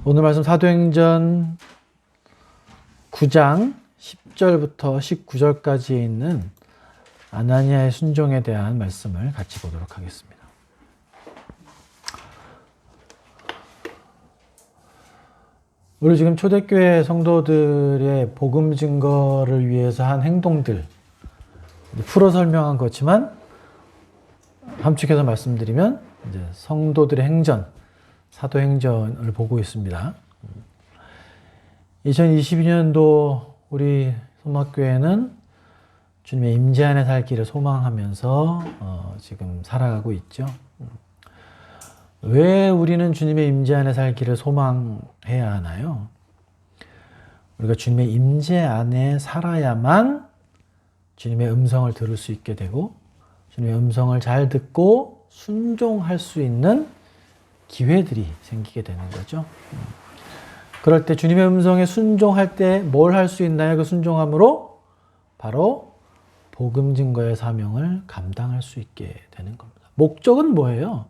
오늘 말씀 사도행전 9장 10절부터 19절까지에 있는 아나니아의 순종에 대한 말씀을 같이 보도록 하겠습니다. 우리 지금 초대교회 성도들의 복음 증거를 위해서 한 행동들 풀어 설명한 거지만 함축해서 말씀드리면 이제 성도들의 행전, 사도행전을 보고 있습니다. 2022년도 우리 소막교회는 주님의 임재 안에 살기를 소망하면서 지금 살아가고 있죠. 왜 우리는 주님의 임재 안에 살기를 소망해야 하나요? 우리가 주님의 임재 안에 살아야만 주님의 음성을 들을 수 있게 되고 주님의 음성을 잘 듣고 순종할 수 있는 기회들이 생기게 되는 거죠. 그럴 때 주님의 음성에 순종할 때 뭘 할 수 있나요? 그 순종함으로 바로 복음 증거의 사명을 감당할 수 있게 되는 겁니다. 목적은 뭐예요?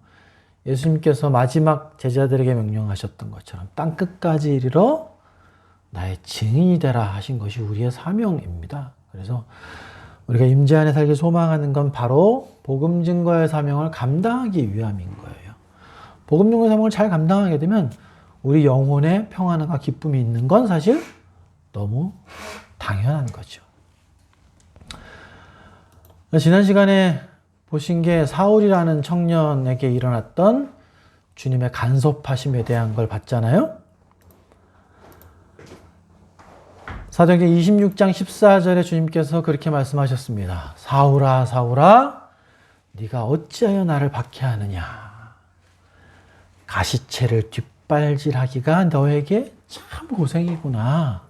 예수님께서 마지막 제자들에게 명령하셨던 것처럼 땅끝까지 이르러 나의 증인이 되라 하신 것이 우리의 사명입니다. 그래서 우리가 임재 안에 살기 소망하는 건 바로 복음 증거의 사명을 감당하기 위함인 거예요. 복음 증거의 사명을 잘 감당하게 되면 우리 영혼에 평안과 기쁨이 있는 건 사실 너무 당연한 거죠. 지난 시간에 보신 게 사울이라는 청년에게 일어났던 주님의 간섭하심에 대한 걸 봤잖아요. 사도행전 26장 14절에 주님께서 그렇게 말씀하셨습니다. 사울아 사울아 네가 어찌하여 나를 박해하느냐. 가시채를 뒷발질하기가 너에게 참 고생이구나.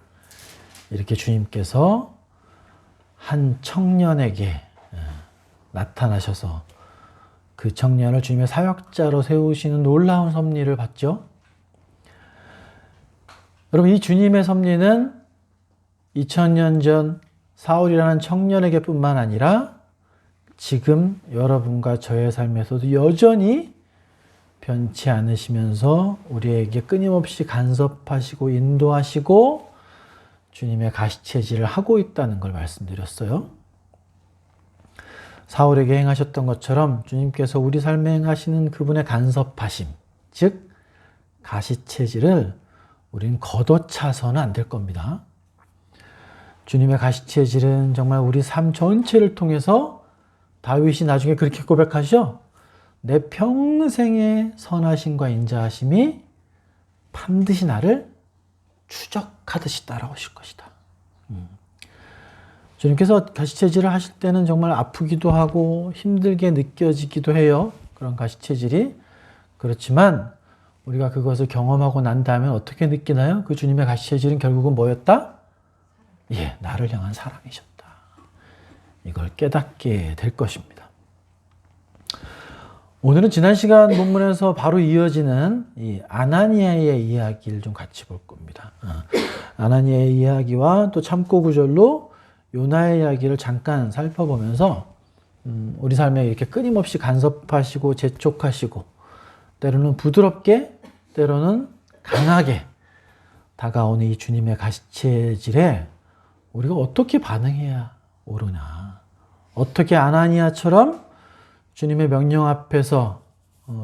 이렇게 주님께서 한 청년에게 나타나셔서 그 청년을 주님의 사역자로 세우시는 놀라운 섭리를 봤죠. 여러분, 이 주님의 섭리는 2000년 전 사울이라는 청년에게 뿐만 아니라 지금 여러분과 저의 삶에서도 여전히 변치 않으시면서 우리에게 끊임없이 간섭하시고 인도하시고 주님의 가시체질을 하고 있다는 걸 말씀드렸어요. 사울에게 행하셨던 것처럼 주님께서 우리 삶에 행하시는 그분의 간섭하심, 즉 가시체질을 우리는 걷어차서는 안 될 겁니다. 주님의 가시체질은 정말 우리 삶 전체를 통해서 다윗이 나중에 그렇게 고백하시죠. 내 평생의 선하심과 인자하심이 반드시 나를 추적하듯이 따라오실 것이다. 주님께서 가시체질을 하실 때는 정말 아프기도 하고 힘들게 느껴지기도 해요. 그런 가시체질이. 그렇지만 우리가 그것을 경험하고 난 다음에 어떻게 느끼나요? 그 주님의 가시체질은 결국은 뭐였다? 예, 나를 향한 사랑이셨다. 이걸 깨닫게 될 것입니다. 오늘은 지난 시간 본문에서 바로 이어지는 이 아나니아의 이야기를 좀 같이 볼 겁니다. 아나니아의 이야기와 또 참고 구절로 요나의 이야기를 잠깐 살펴보면서 우리 삶에 이렇게 끊임없이 간섭하시고 재촉하시고 때로는 부드럽게 때로는 강하게 다가오는 이 주님의 가시체질에 우리가 어떻게 반응해야 옳으나, 어떻게 아나니아처럼 주님의 명령 앞에서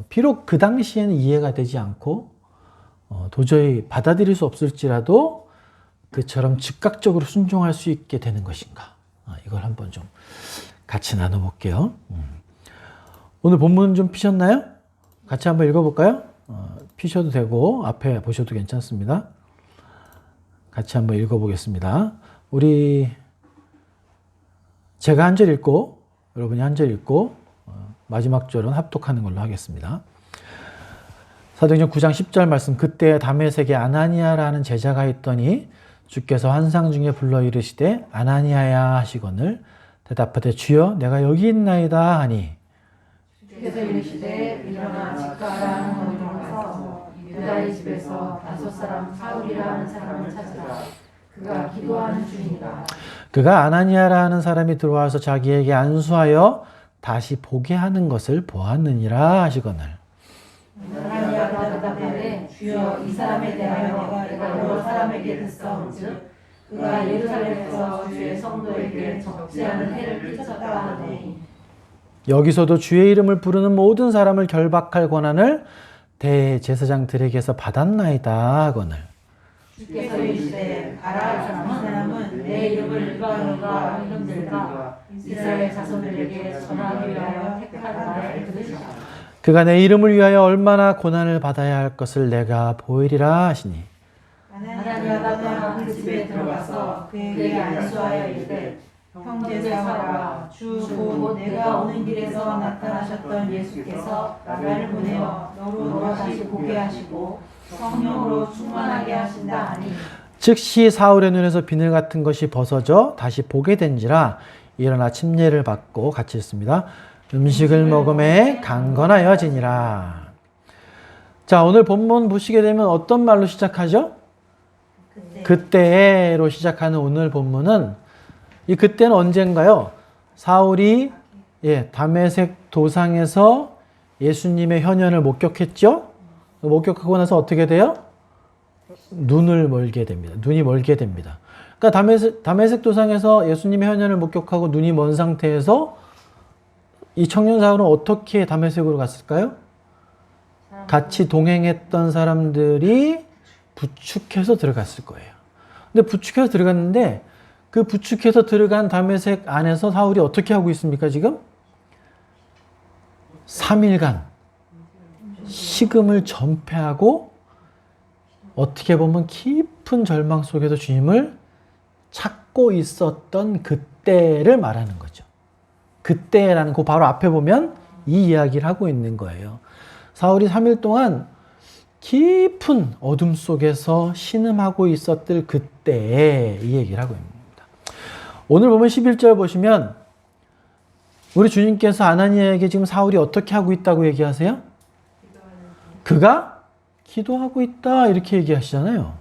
비록 그 당시에는 이해가 되지 않고 도저히 받아들일 수 없을지라도 그처럼 즉각적으로 순종할 수 있게 되는 것인가. 이걸 한번 좀 같이 나눠볼게요. 오늘 본문 좀 피셨나요? 같이 한번 읽어볼까요? 피셔도 되고 앞에 보셔도 괜찮습니다. 같이 한번 읽어보겠습니다. 제가 한 절 읽고 여러분이 한 절 읽고 마지막 절은 합독하는 걸로 하겠습니다. 사도행전 9장 10절 말씀. 그때 다메섹에 아나니아라는 제자가 있더니 주께서 환상 중에 불러 이르시되 아나니아야 하시거늘 대답하되 주여 내가 여기 있나이다 하니 주께서 이르시되 일어나 집가라는 거리로 가서 유다의 집에서 다섯 사람 사울이라는 사람을 찾으라. 그가 기도하는 중이다. 그가 아나니아라는 사람이 들어와서 자기에게 안수하여 다시 보게 하는 것을 보았느니라 하시거늘. 아나니아가 마리아가 대답하되 주여 이 사람에 대하여 내가 여러 사람에게 듣사온즉 그가 예루살렘에서 주의 성도에게 적지 않은 해를 끼쳤다 하더니 여기서도 주의 이름을 부르는 모든 사람을 결박할 권한을 대제사장들에게서 받았나이다 하거늘. 주께서 이르시되 가라. 이 사람은 내 이름을 일반인과 이름들과 이스라엘 자손들에게 전하기 위하여 택한 나를 들으시라. 그가 내 이름을 위하여 얼마나 고난을 받아야 할 것을 내가 보이리라 하시니. 아나니아가 그 집에 들어가서 그에게 안수하여 이르되 형제 사울아 주 곧 내가 오는 길에서 나타나셨던 예수께서 나를 보내어 너로 다시 보게 하시고 성령으로 충만하게 하신다 하니 즉시 사울의 눈에서 비늘 같은 것이 벗어져 다시 보게 된지라 일어나 침례를 받고 같이 있습니다. 음식을 먹음에 강건하여지니라. 자, 오늘 본문 보시게 되면 어떤 말로 시작하죠? 그때로 시작하는 오늘 본문은 이 그때는 언젠가요? 사울이 다메섹 도상에서 예수님의 현현을 목격했죠? 목격하고 나서 어떻게 돼요? 눈을 멀게 됩니다. 눈이 멀게 됩니다. 그러니까 다메섹 도상에서 예수님의 현현을 목격하고 눈이 먼 상태에서 이 청년 사울은 어떻게 다메섹으로 갔을까요? 같이 동행했던 사람들이 부축해서 들어갔을 거예요. 근데 부축해서 들어갔는데 그 부축해서 들어간 다메섹 안에서 사울이 어떻게 하고 있습니까, 지금? 3일간 식음을 전폐하고 어떻게 보면 깊은 절망 속에서 주님을 찾고 있었던 그때를 말하는 거죠. 그때라는 그 바로 앞에 보면 이 이야기를 하고 있는 거예요. 사울이 3일 동안 깊은 어둠 속에서 신음하고 있었을 그때에 이 얘기를 하고 있습니다. 오늘 보면 11절 보시면 우리 주님께서 아나니아에게 지금 사울이 어떻게 하고 있다고 얘기하세요? 그가 기도하고 있다 이렇게 얘기하시잖아요.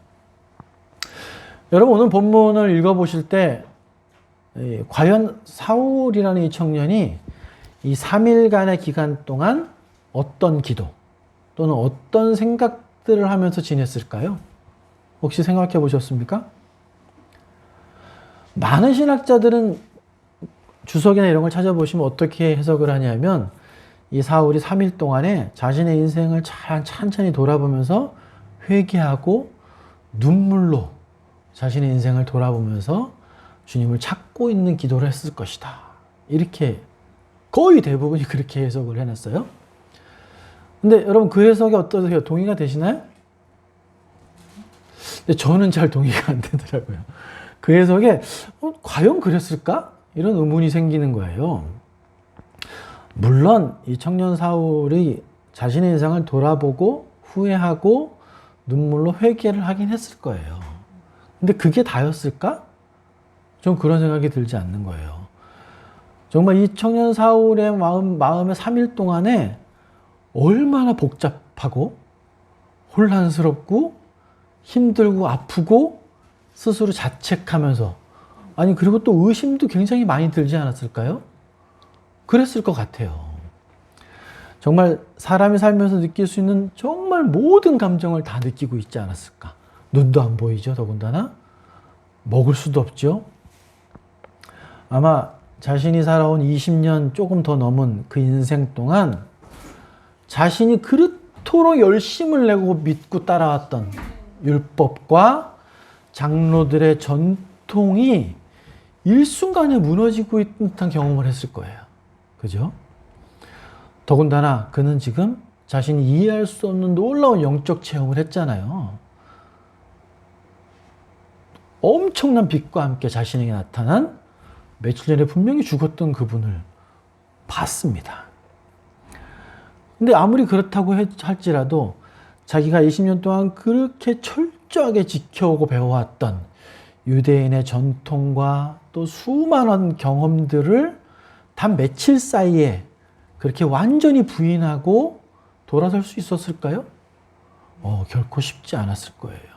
여러분 오늘 본문을 읽어보실 때 과연 사울이라는 이 청년이 이 3일간의 기간 동안 어떤 기도 또는 어떤 생각들을 하면서 지냈을까요? 혹시 생각해 보셨습니까? 많은 신학자들은 주석이나 이런 걸 찾아보시면 어떻게 해석을 하냐면 이 사울이 3일 동안에 자신의 인생을 천천히 돌아보면서 회개하고 눈물로 자신의 인생을 돌아보면서 주님을 찾고 있는 기도를 했을 것이다. 이렇게 거의 대부분이 그렇게 해석을 해놨어요. 근데 여러분 그 해석이 어떠세요? 동의가 되시나요? 근데 저는 잘 동의가 안 되더라고요. 그 해석에 과연 그랬을까? 이런 의문이 생기는 거예요. 물론 이 청년 사울이 자신의 인생을 돌아보고 후회하고 눈물로 회개를 하긴 했을 거예요. 근데 그게 다였을까? 좀 그런 생각이 들지 않는 거예요. 정말 이 청년 사울의 마음에 3일 동안에 얼마나 복잡하고 혼란스럽고 힘들고 아프고 스스로 자책하면서 아니 그리고 또 의심도 굉장히 많이 들지 않았을까요? 그랬을 것 같아요. 정말 사람이 살면서 느낄 수 있는 정말 모든 감정을 다 느끼고 있지 않았을까? 눈도 안 보이죠, 더군다나. 먹을 수도 없죠. 아마 자신이 살아온 20년 조금 더 넘은 그 인생 동안 자신이 그토록 열심을 내고 믿고 따라왔던 율법과 장로들의 전통이 일순간에 무너지고 있는 듯한 경험을 했을 거예요. 그죠? 더군다나 그는 지금 자신이 이해할 수 없는 놀라운 영적 체험을 했잖아요. 엄청난 빛과 함께 자신에게 나타난 며칠 전에 분명히 죽었던 그분을 봤습니다. 근데 아무리 그렇다고 할지라도 자기가 20년 동안 그렇게 철저하게 지켜오고 배워왔던 유대인의 전통과 또 수많은 경험들을 단 며칠 사이에 그렇게 완전히 부인하고 돌아설 수 있었을까요? 결코 쉽지 않았을 거예요.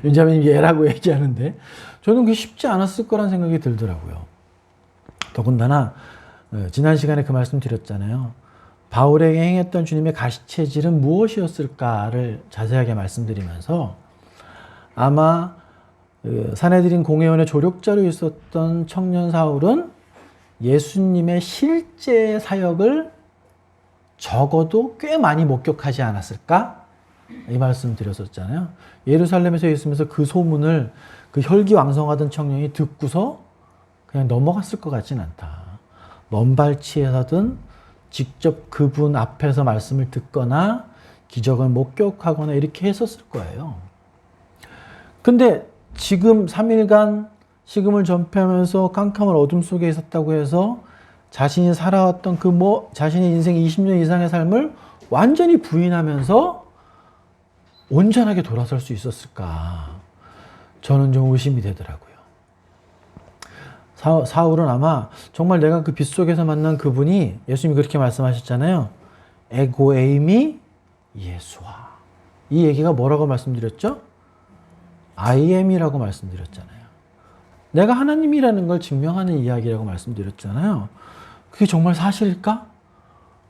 윤자매님 예라고 얘기하는데 저는 그게 쉽지 않았을 거란 생각이 들더라고요. 더군다나 지난 시간에 그 말씀 드렸잖아요. 바울에게 행했던 주님의 가시체질은 무엇이었을까를 자세하게 말씀드리면서 아마 산헤드린 공회원의 조력자로 있었던 청년 사울은 예수님의 실제 사역을 적어도 꽤 많이 목격하지 않았을까? 이 말씀 드렸었잖아요. 예루살렘에서 있으면서 그 소문을 그 혈기왕성하던 청년이 듣고서 그냥 넘어갔을 것 같진 않다. 먼발치에서든 직접 그분 앞에서 말씀을 듣거나 기적을 목격하거나 이렇게 했었을 거예요. 근데 지금 3일간 식음을 전폐하면서 깜깜한 어둠 속에 있었다고 해서 자신이 살아왔던 자신의 인생 20년 이상의 삶을 완전히 부인하면서 온전하게 돌아설 수 있었을까? 저는 좀 의심이 되더라고요. 사울은 아마 정말 내가 그 빛 속에서 만난 그분이 예수님이 그렇게 말씀하셨잖아요. 에고 에이미 예수와. 이 얘기가 뭐라고 말씀드렸죠? I am이라고 말씀드렸잖아요. 내가 하나님이라는 걸 증명하는 이야기라고 말씀드렸잖아요. 그게 정말 사실일까?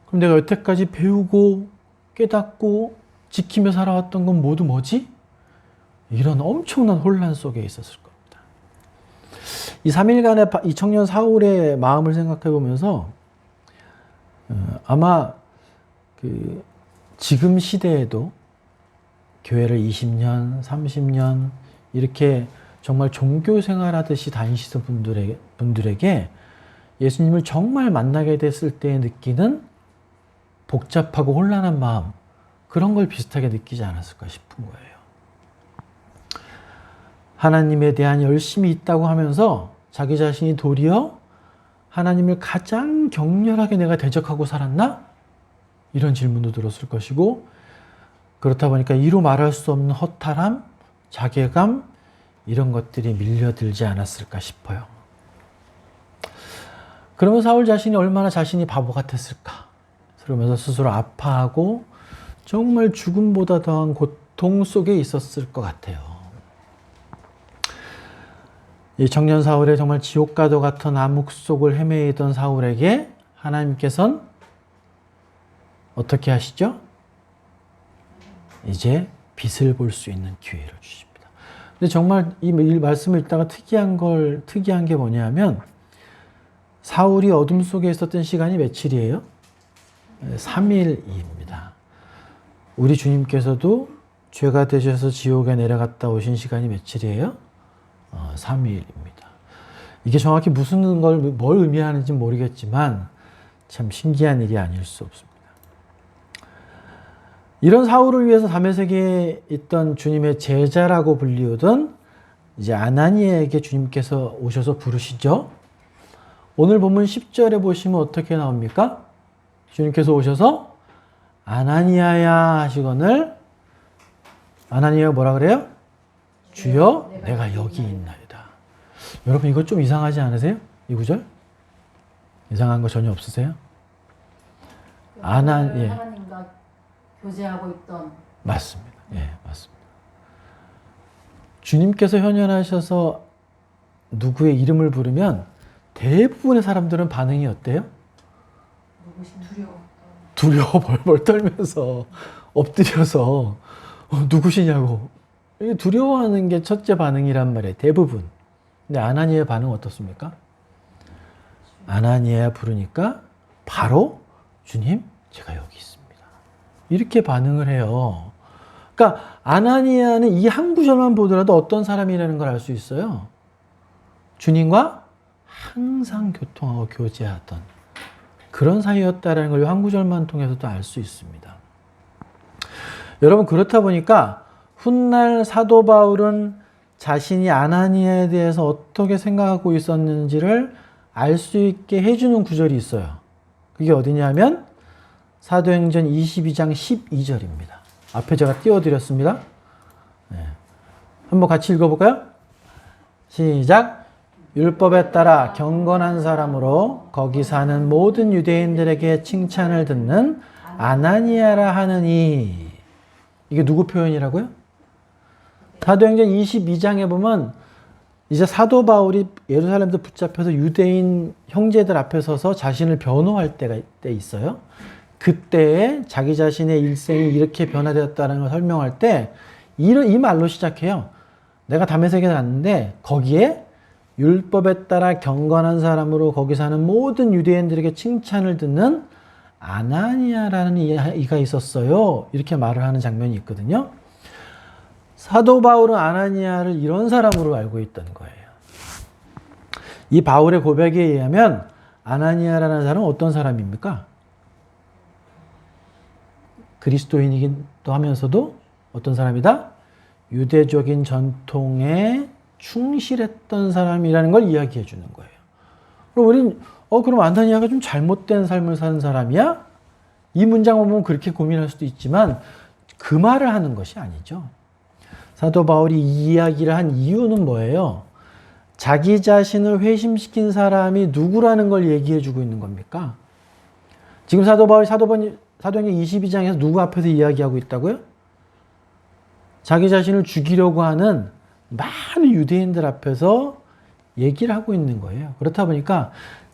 그럼 내가 여태까지 배우고 깨닫고 지키며 살아왔던 건 모두 뭐지? 이런 엄청난 혼란 속에 있었을 겁니다. 이 3일간의 이 청년 사울의 마음을 생각해 보면서 아마 지금 시대에도 교회를 20년, 30년 이렇게 정말 종교 생활하듯이 다니시던 분들에게 예수님을 정말 만나게 됐을 때 느끼는 복잡하고 혼란한 마음, 그런 걸 비슷하게 느끼지 않았을까 싶은 거예요. 하나님에 대한 열심이 있다고 하면서 자기 자신이 도리어 하나님을 가장 격렬하게 내가 대적하고 살았나? 이런 질문도 들었을 것이고, 그렇다 보니까 이루 말할 수 없는 허탈함, 자괴감, 이런 것들이 밀려들지 않았을까 싶어요. 그러면 사울 자신이 얼마나 자신이 바보 같았을까? 그러면서 스스로 아파하고 정말 죽음보다 더한 고통 속에 있었을 것 같아요. 이 청년 사울의 정말 지옥과도 같은 암흑 속을 헤매이던 사울에게 하나님께서는 어떻게 하시죠? 이제 빛을 볼 수 있는 기회를 주십니다. 근데 정말 이 말씀을 읽다가 특이한 게 뭐냐면, 사울이 어둠 속에 있었던 시간이 며칠이에요? 3일입니다. 우리 주님께서도 죄가 되셔서 지옥에 내려갔다 오신 시간이 며칠이에요? 3일입니다. 이게 정확히 뭘 의미하는지 모르겠지만 참 신기한 일이 아닐 수 없습니다. 이런 사울을 위해서 다메섹에 있던 주님의 제자라고 불리우던 이제 아나니아에게 주님께서 오셔서 부르시죠. 오늘 본문 10절에 보시면 어떻게 나옵니까? 주님께서 오셔서 아나니아야 하시거늘, 아나니아가 뭐라 그래요? 주여 내가 여기 있나이다. 여러분 이거 좀 이상하지 않으세요? 이 구절? 이상한 거 전혀 없으세요? 하나님과 교제하고 있던. 맞습니다. 예, 맞습니다. 주님께서 현현하셔서 누구의 이름을 부르면 대부분의 사람들은 반응이 어때요? 두려워 벌벌 떨면서 엎드려서 누구시냐고. 두려워하는 게 첫째 반응이란 말이에요. 대부분. 근데 아나니아의 반응은 어떻습니까? 아나니아 부르니까 바로 주님 제가 여기 있습니다. 이렇게 반응을 해요. 그러니까 아나니아는 이 한 구절만 보더라도 어떤 사람이라는 걸 알 수 있어요. 주님과 항상 교통하고 교제하던 그런 사이였다라는 걸 한 구절만 통해서도 알 수 있습니다. 여러분 그렇다 보니까 훗날 사도 바울은 자신이 아나니아에 대해서 어떻게 생각하고 있었는지를 알 수 있게 해주는 구절이 있어요. 그게 어디냐면 사도행전 22장 12절입니다. 앞에 제가 띄워드렸습니다. 네. 한번 같이 읽어볼까요? 시작. 율법에 따라 경건한 사람으로 거기 사는 모든 유대인들에게 칭찬을 듣는 아나니아라 하느니. 이게 누구 표현이라고요? 사도행전 22장에 보면 이제 사도 바울이 예루살렘에서 붙잡혀서 유대인 형제들 앞에 서서 자신을 변호할 때 있어요. 그때 자기 자신의 일생이 이렇게 변화되었다는 걸 설명할 때 이 말로 시작해요. 내가 다메섹에 갔는데 거기에 율법에 따라 경건한 사람으로 거기 사는 모든 유대인들에게 칭찬을 듣는 아나니아라는 이가 있었어요. 이렇게 말을 하는 장면이 있거든요. 사도 바울은 아나니아를 이런 사람으로 알고 있던 거예요. 이 바울의 고백에 의하면 아나니아라는 사람은 어떤 사람입니까? 그리스도인이기도 하면서도 어떤 사람이다? 유대적인 전통에 충실했던 사람이라는 걸 이야기해 주는 거예요. 그럼 우린 그럼 아나니아가 좀 잘못된 삶을 사는 사람이야? 이 문장을 보면 그렇게 고민할 수도 있지만 그 말을 하는 것이 아니죠. 사도 바울이 이 이야기를 한 이유는 뭐예요? 자기 자신을 회심시킨 사람이 누구라는 걸 얘기해 주고 있는 겁니까? 지금 사도 바울이 사도행전 22장에서 누구 앞에서 이야기하고 있다고요? 자기 자신을 죽이려고 하는 많은 유대인들 앞에서 얘기를 하고 있는 거예요. 그렇다 보니까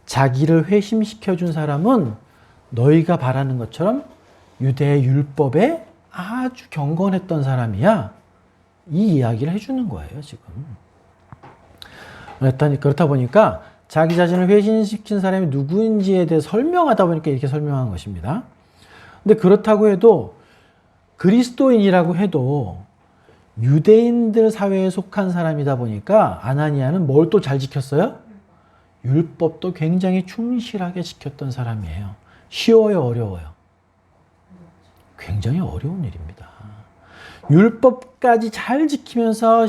자기를 회심시켜 준 사람은 너희가 바라는 것처럼 유대의 율법에 아주 경건했던 사람이야. 이 이야기를 해주는 거예요, 지금. 그렇다 보니까 자기 자신을 회심시킨 사람이 누구인지에 대해 설명하다 보니까 이렇게 설명한 것입니다. 근데 그렇다고 해도 그리스도인이라고 해도 유대인들 사회에 속한 사람이다 보니까 아나니아는 뭘 또 잘 지켰어요? 율법도 굉장히 충실하게 지켰던 사람이에요. 쉬워요, 어려워요? 굉장히 어려운 일입니다. 율법까지 잘 지키면서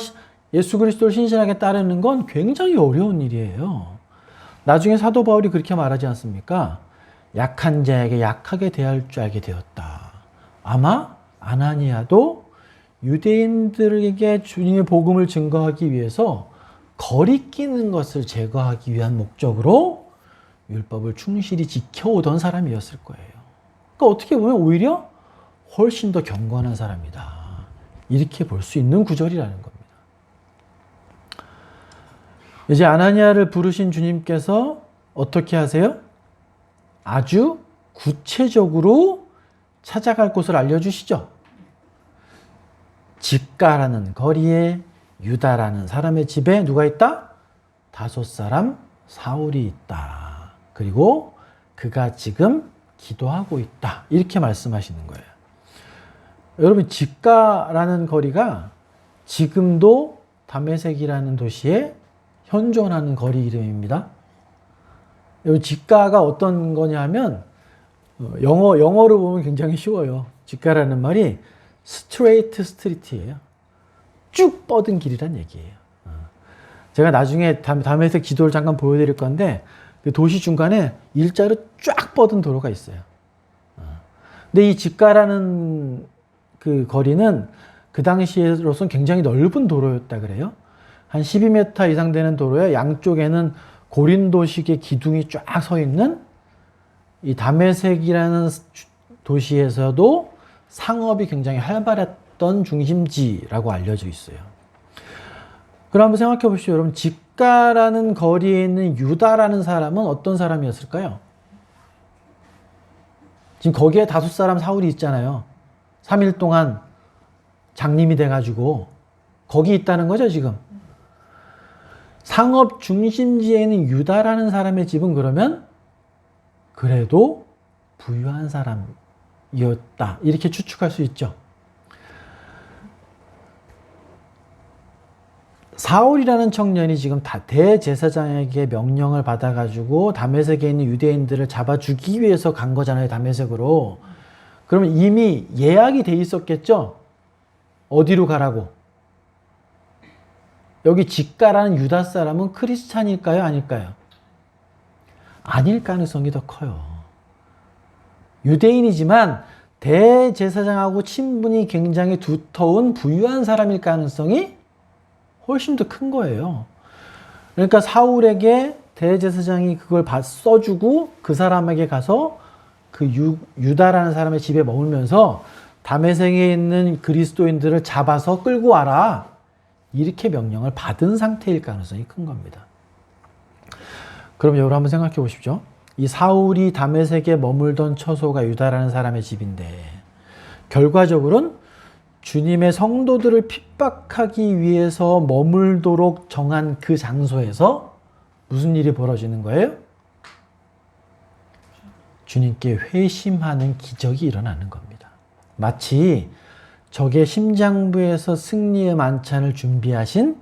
예수 그리스도를 신실하게 따르는 건 굉장히 어려운 일이에요. 나중에 사도 바울이 그렇게 말하지 않습니까? 약한 자에게 약하게 대할 줄 알게 되었다. 아마 아나니아도 유대인들에게 주님의 복음을 증거하기 위해서 거리끼는 것을 제거하기 위한 목적으로 율법을 충실히 지켜오던 사람이었을 거예요. 그러니까 어떻게 보면 오히려 훨씬 더 경건한 사람이다. 이렇게 볼 수 있는 구절이라는 겁니다. 이제 아나니아를 부르신 주님께서 어떻게 하세요? 아주 구체적으로 찾아갈 곳을 알려주시죠. 집가라는 거리에 유다라는 사람의 집에 누가 있다? 5 사울이 있다. 그리고 그가 지금 기도하고 있다. 이렇게 말씀하시는 거예요. 여러분, 집가라는 거리가 지금도 다메섹이라는 도시에 현존하는 거리 이름입니다. 여기 집가가 어떤 거냐 하면 영어로 보면 굉장히 쉬워요. 집가라는 말이 스트레이트 스트리트예요. 쭉 뻗은 길이란 얘기예요. 제가 나중에 다메섹 지도를 잠깐 보여드릴 건데 그 도시 중간에 일자로 쫙 뻗은 도로가 있어요. 근데 이 집가라는 그 거리는 그 당시로서는 굉장히 넓은 도로였다 그래요. 한 12m 이상 되는 도로에 양쪽에는 고린도식의 기둥이 쫙 서 있는 이 다메섹이라는 도시에서도 상업이 굉장히 활발했던 중심지라고 알려져 있어요. 그럼 한번 생각해 보시죠. 여러분, 집가라는 거리에 있는 유다라는 사람은 어떤 사람이었을까요? 지금 거기에 5 사울이 있잖아요. 3일 동안 장님이 돼가지고 거기 있다는 거죠, 지금. 상업 중심지에 있는 유다라는 사람의 집은 그러면 그래도 부유한 사람이었다. 이렇게 추측할 수 있죠. 사울이라는 청년이 지금 대제사장에게 명령을 받아가지고 다메섹에 있는 유대인들을 잡아 주기 위해서 간 거잖아요, 다메섹으로. 그러면 이미 예약이 돼 있었겠죠? 어디로 가라고? 여기 집가라는 유다 사람은 크리스찬일까요? 아닐까요? 아닐 가능성이 더 커요. 유대인이지만 대제사장하고 친분이 굉장히 두터운 부유한 사람일 가능성이 훨씬 더 큰 거예요. 그러니까 사울에게 대제사장이 그걸 써주고 그 사람에게 가서 그 유다라는 사람의 집에 머물면서 다메섹에 있는 그리스도인들을 잡아서 끌고 와라. 이렇게 명령을 받은 상태일 가능성이 큰 겁니다. 그럼 여러분 한번 생각해 보십시오. 이 사울이 다메섹에 머물던 처소가 유다라는 사람의 집인데 결과적으로는 주님의 성도들을 핍박하기 위해서 머물도록 정한 그 장소에서 무슨 일이 벌어지는 거예요? 주님께 회심하는 기적이 일어나는 겁니다. 마치 적의 심장부에서 승리의 만찬을 준비하신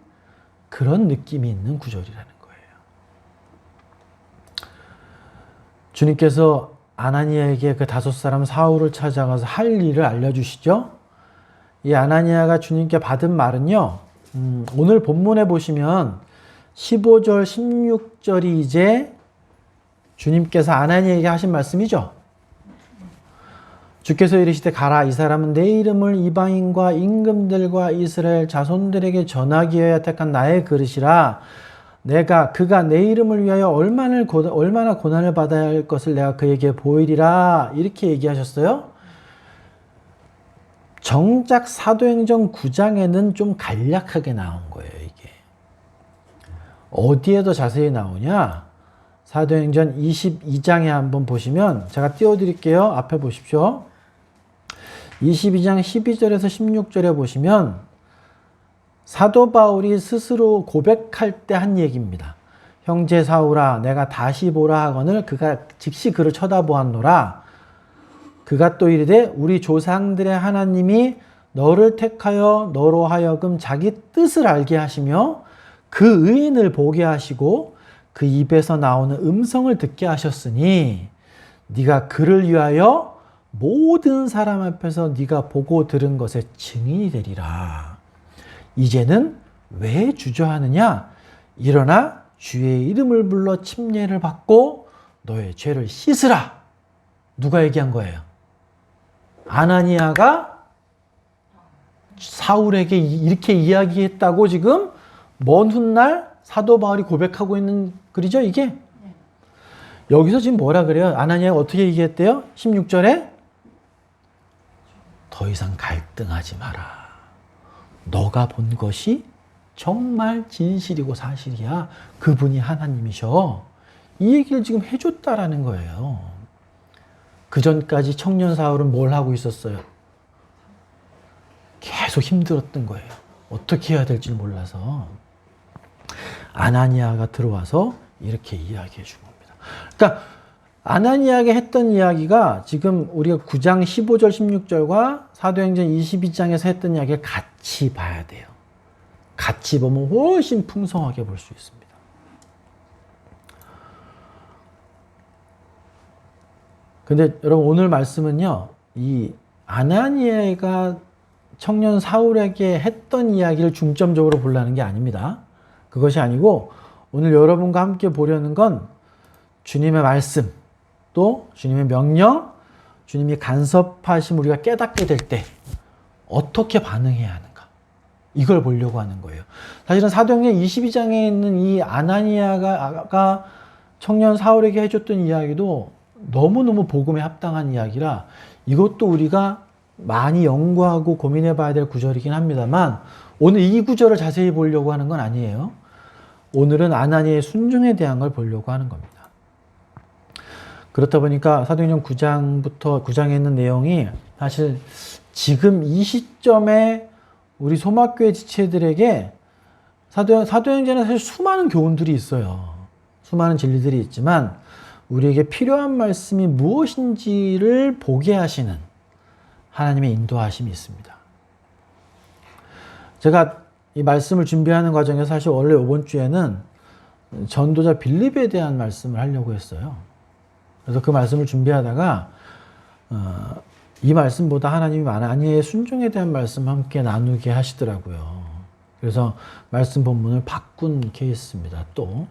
그런 느낌이 있는 구절이라는 거예요. 주님께서 아나니아에게 그 5사람 사울을 찾아가서 할 일을 알려주시죠. 이 아나니아가 주님께 받은 말은요. 오늘 본문에 보시면 15절, 16절이 이제 주님께서 아나니아에게 하신 말씀이죠. 주께서 이르시되 가라, 이 사람은 내 이름을 이방인과 임금들과 이스라엘 자손들에게 전하기 위하여 택한 나의 그릇이라. 그가 내 이름을 위하여 얼마나 고난을 받아야 할 것을 내가 그에게 보이리라. 이렇게 얘기하셨어요. 정작 사도행전 9장에는 좀 간략하게 나온 거예요, 이게. 어디에 더 자세히 나오냐? 사도행전 22장에 한번 보시면 제가 띄워드릴게요. 앞에 보십시오. 22장 12절에서 16절에 보시면 사도 바울이 스스로 고백할 때 한 얘기입니다. 형제 사울아, 내가 다시 보라 하거늘 그가 즉시 그를 쳐다보았노라. 그가 또 이르되 우리 조상들의 하나님이 너를 택하여 너로 하여금 자기 뜻을 알게 하시며 그 의인을 보게 하시고 그 입에서 나오는 음성을 듣게 하셨으니 네가 그를 위하여 모든 사람 앞에서 네가 보고 들은 것의 증인이 되리라. 이제는 왜 주저하느냐? 일어나 주의 이름을 불러 침례를 받고 너의 죄를 씻으라. 누가 얘기한 거예요? 아나니아가 사울에게 이렇게 이야기했다고 지금 먼 훗날 사도 바울이 고백하고 있는 글이죠, 이게? 여기서 지금 뭐라 그래요? 아나니아가 어떻게 얘기했대요? 16절에 더 이상 갈등하지 마라. 너가 본 것이 정말 진실이고 사실이야. 그분이 하나님이셔. 이 얘기를 지금 해줬다라는 거예요. 그 전까지 청년 사울은 뭘 하고 있었어요? 계속 힘들었던 거예요. 어떻게 해야 될지 몰라서. 아나니아가 들어와서 이렇게 이야기해 준 겁니다. 그러니까 아나니아에게 했던 이야기가 지금 우리가 9장 15절 16절과 사도행전 22장에서 했던 이야기를 같이 봐야 돼요. 같이 보면 훨씬 풍성하게 볼 수 있습니다. 근데 여러분 오늘 말씀은요, 이 아나니아가 청년 사울에게 했던 이야기를 중점적으로 보려는 게 아닙니다. 그것이 아니고 오늘 여러분과 함께 보려는 건 주님의 말씀, 또 주님의 명령, 주님이 간섭하심 우리가 깨닫게 될 때 어떻게 반응해야 하는가, 이걸 보려고 하는 거예요. 사실은 사도행전 22장에 있는 이 아나니아가 청년 사울에게 해줬던 이야기도 너무너무 복음에 합당한 이야기라 이것도 우리가 많이 연구하고 고민해 봐야 될 구절이긴 합니다만 오늘 이 구절을 자세히 보려고 하는 건 아니에요. 오늘은 아나니아의 순종에 대한 걸 보려고 하는 겁니다. 그렇다 보니까 사도행전 9장에 있는 내용이 사실 지금 이 시점에 우리 소막교회 지체들에게 사도행전에 사실 수많은 교훈들이 있어요. 수많은 진리들이 있지만 우리에게 필요한 말씀이 무엇인지를 보게 하시는 하나님의 인도하심이 있습니다. 제가 이 말씀을 준비하는 과정에서 사실 원래 이번 주에는 전도자 빌립에 대한 말씀을 하려고 했어요. 그래서 그 말씀을 준비하다가 이 말씀보다 하나님이 아나니아의 순종에 대한 말씀 함께 나누게 하시더라고요. 그래서 말씀 본문을 바꾼 케이스입니다. 또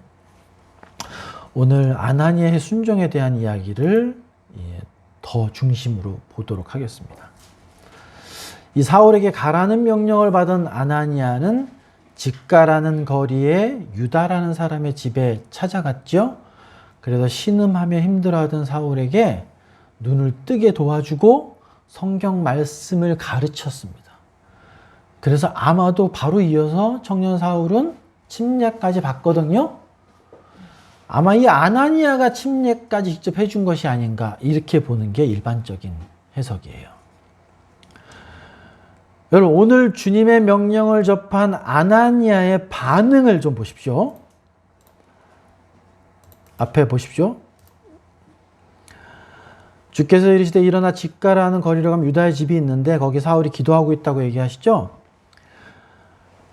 오늘 아나니아의 순종에 대한 이야기를 더 중심으로 보도록 하겠습니다. 이 사울에게 가라는 명령을 받은 아나니아는 직가라는 거리에 유다라는 사람의 집에 찾아갔죠. 그래서 신음하며 힘들어하던 사울에게 눈을 뜨게 도와주고 성경 말씀을 가르쳤습니다. 그래서 아마도 바로 이어서 청년 사울은 침략까지 받거든요. 아마 이 아나니아가 침례까지 직접 해준 것이 아닌가 이렇게 보는 게 일반적인 해석이에요. 여러분 오늘 주님의 명령을 접한 아나니아의 반응을 좀 보십시오. 앞에 보십시오. 주께서 이르시되 일어나 집 가라 하는 거리로 가면 유다의 집이 있는데 거기 사울이 기도하고 있다고 얘기하시죠.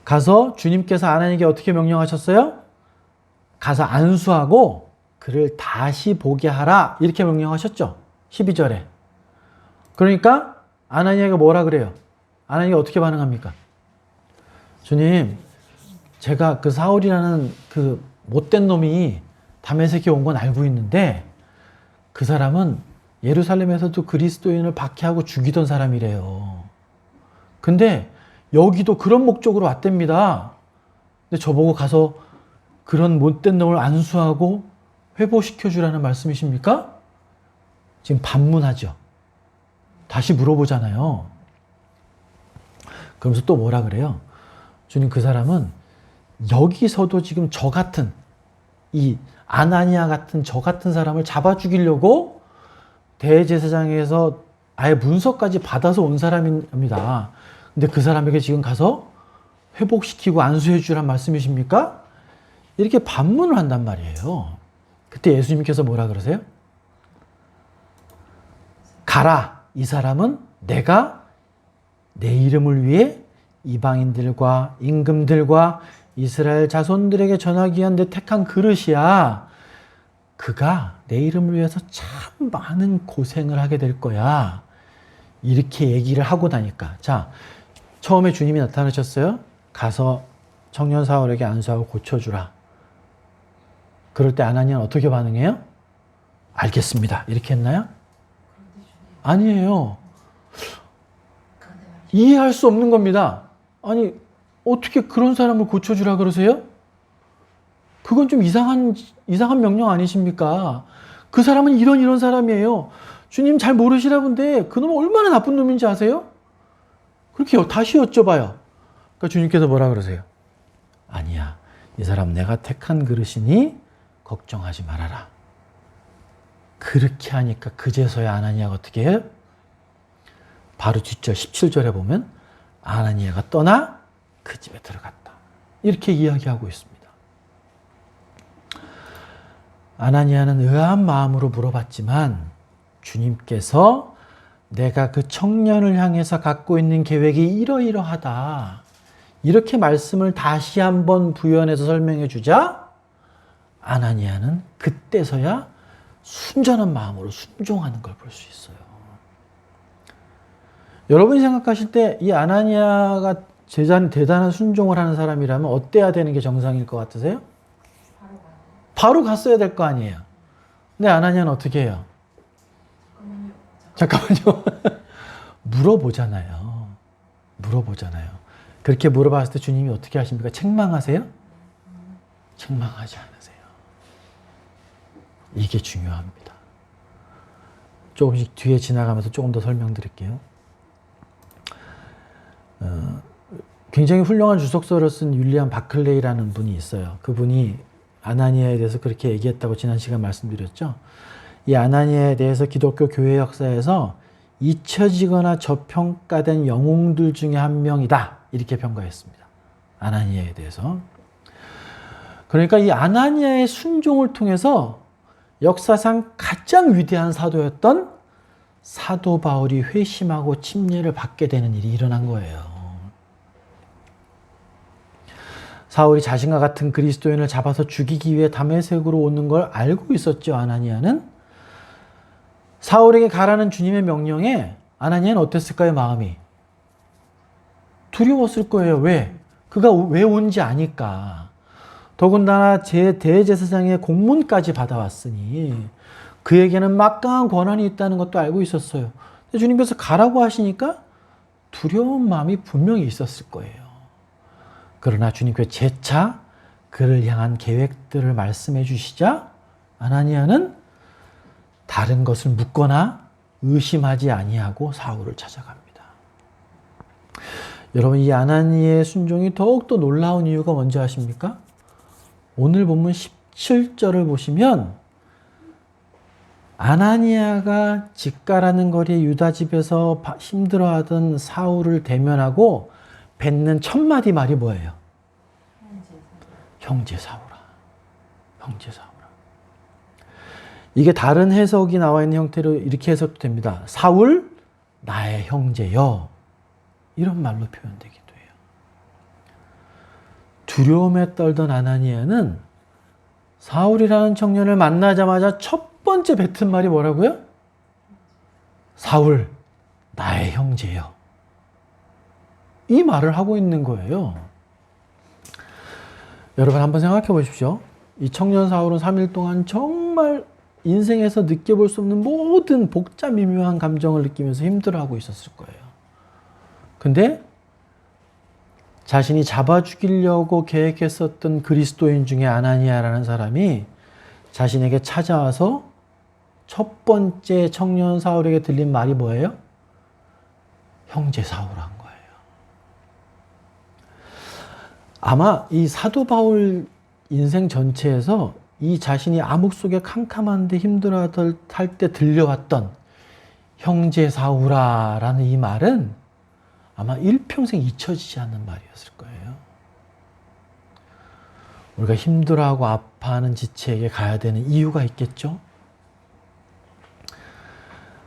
가서 주님께서 아나니에게 어떻게 명령하셨어요? 가서 안수하고 그를 다시 보게 하라 이렇게 명령하셨죠. 12절에. 그러니까 아나니아가 뭐라 그래요? 아나니아가 어떻게 반응합니까? 주님, 제가 그 사울이라는 그 못된 놈이 다메섹에 온 건 알고 있는데 그 사람은 예루살렘에서도 그리스도인을 박해하고 죽이던 사람이래요. 근데 여기도 그런 목적으로 왔답니다. 근데 저보고 가서 그런 못된 놈을 안수하고 회복시켜 주라는 말씀이십니까? 지금 반문하죠. 다시 물어보잖아요. 그러면서 또 뭐라 그래요? 주님, 그 사람은 여기서도 지금 저 같은 이 아나니아 같은 저 같은 사람을 잡아 죽이려고 대제사장에서 아예 문서까지 받아서 온 사람입니다. 근데 그 사람에게 지금 가서 회복시키고 안수해 주란 말씀이십니까? 이렇게 반문을 한단 말이에요. 그때 예수님께서 뭐라 그러세요? 가라. 이 사람은 내가 내 이름을 위해 이방인들과 임금들과 이스라엘 자손들에게 전하기 위한 내 택한 그릇이야. 그가 내 이름을 위해서 참 많은 고생을 하게 될 거야. 이렇게 얘기를 하고 나니까. 자, 처음에 주님이 나타나셨어요. 가서 청년 사울에게 안수하고 고쳐주라. 그럴 때 아나니아는 어떻게 반응해요? 알겠습니다. 이렇게 했나요? 아니에요. 이해할 수 없는 겁니다. 아니, 어떻게 그런 사람을 고쳐주라 그러세요? 그건 좀 이상한 명령 아니십니까? 그 사람은 이런 사람이에요. 주님 잘 모르시나 본데 그놈은 얼마나 나쁜 놈인지 아세요? 그렇게 다시 여쭤봐요. 그러니까 주님께서 뭐라 그러세요? 아니야. 이 사람 내가 택한 그릇이니 걱정하지 말아라. 그렇게 하니까 그제서야 아나니아가 어떻게 해요? 바로 뒷절 17절에 보면 아나니아가 떠나 그 집에 들어갔다. 이렇게 이야기하고 있습니다. 아나니아는 의아한 마음으로 물어봤지만 주님께서 내가 그 청년을 향해서 갖고 있는 계획이 이러이러하다. 이렇게 말씀을 다시 한번 부연해서 설명해 주자 아나니아는 그때서야 순전한 마음으로 순종하는 걸 볼 수 있어요. 여러분이 생각하실 때 이 아나니아가 대단한 순종을 하는 사람이라면 어때야 되는 게 정상일 것 같으세요? 바로 갔어야 될 거 아니에요. 근데 아나니아는 어떻게 해요? 잠깐만요. 물어보잖아요. 그렇게 물어봤을 때 주님이 어떻게 하십니까? 책망하세요? 책망하지 않으세요. 이게 중요합니다. 조금씩 뒤에 지나가면서 조금 더 설명드릴게요. 굉장히 훌륭한 주석서를 쓴 윌리엄 바클레이라는 분이 있어요. 그분이 아나니아에 대해서 그렇게 얘기했다고 지난 시간 말씀드렸죠. 이 아나니아에 대해서 기독교 교회 역사에서 잊혀지거나 저평가된 영웅들 중에 한 명이다. 이렇게 평가했습니다. 아나니아에 대해서. 그러니까 이 아나니아의 순종을 통해서 역사상 가장 위대한 사도였던 사도 바울이 회심하고 침례를 받게 되는 일이 일어난 거예요. 사울이 자신과 같은 그리스도인을 잡아서 죽이기 위해 다메섹으로 오는 걸 알고 있었죠, 아나니아는. 사울에게 가라는 주님의 명령에 아나니아는 어땠을까요, 마음이? 두려웠을 거예요. 왜? 그가 왜 온지 아니까. 더군다나 대제사장의 공문까지 받아왔으니 그에게는 막강한 권한이 있다는 것도 알고 있었어요. 근데 주님께서 가라고 하시니까 두려운 마음이 분명히 있었을 거예요. 그러나 주님께서 재차 그를 향한 계획들을 말씀해 주시자 아나니아는 다른 것을 묻거나 의심하지 아니하고 사울을 찾아갑니다. 여러분, 이 아나니아의 순종이 더욱더 놀라운 이유가 뭔지 아십니까? 오늘 본문 7절을 보시면 아나니아가 집 가라는 거리에 유다 집에서 힘들어하던 사울을 대면하고 뱉는 첫 마디 말이 뭐예요? 형제 사울아. 형제 사울아. 이게 다른 해석이 나와 있는 형태로 이렇게 해석도 됩니다. 사울 나의 형제여. 이런 말로 표현되기도 해요. 두려움에 떨던 아나니아는 사울이라는 청년을 만나자마자 첫 번째 뱉은 말이 뭐라고요? 사울, 나의 형제여. 이 말을 하고 있는 거예요. 여러분 한번 생각해 보십시오. 이 청년 사울은 3일 동안 정말 인생에서 느껴볼 수 없는 모든 복잡 미묘한 감정을 느끼면서 힘들어하고 있었을 거예요. 근데 자신이 잡아 죽이려고 계획했었던 그리스도인 중에 아나니아라는 사람이 자신에게 찾아와서 첫 번째 청년 사울에게 들린 말이 뭐예요? 형제 사울한 거예요. 아마 이 사도 바울 인생 전체에서 이 자신이 암흑 속에 캄캄한데 힘들어할 때 들려왔던 형제 사울아라는 이 말은 아마 일평생 잊혀지지 않는 말이었을 거예요. 우리가 힘들어하고 아파하는 지체에게 가야 되는 이유가 있겠죠?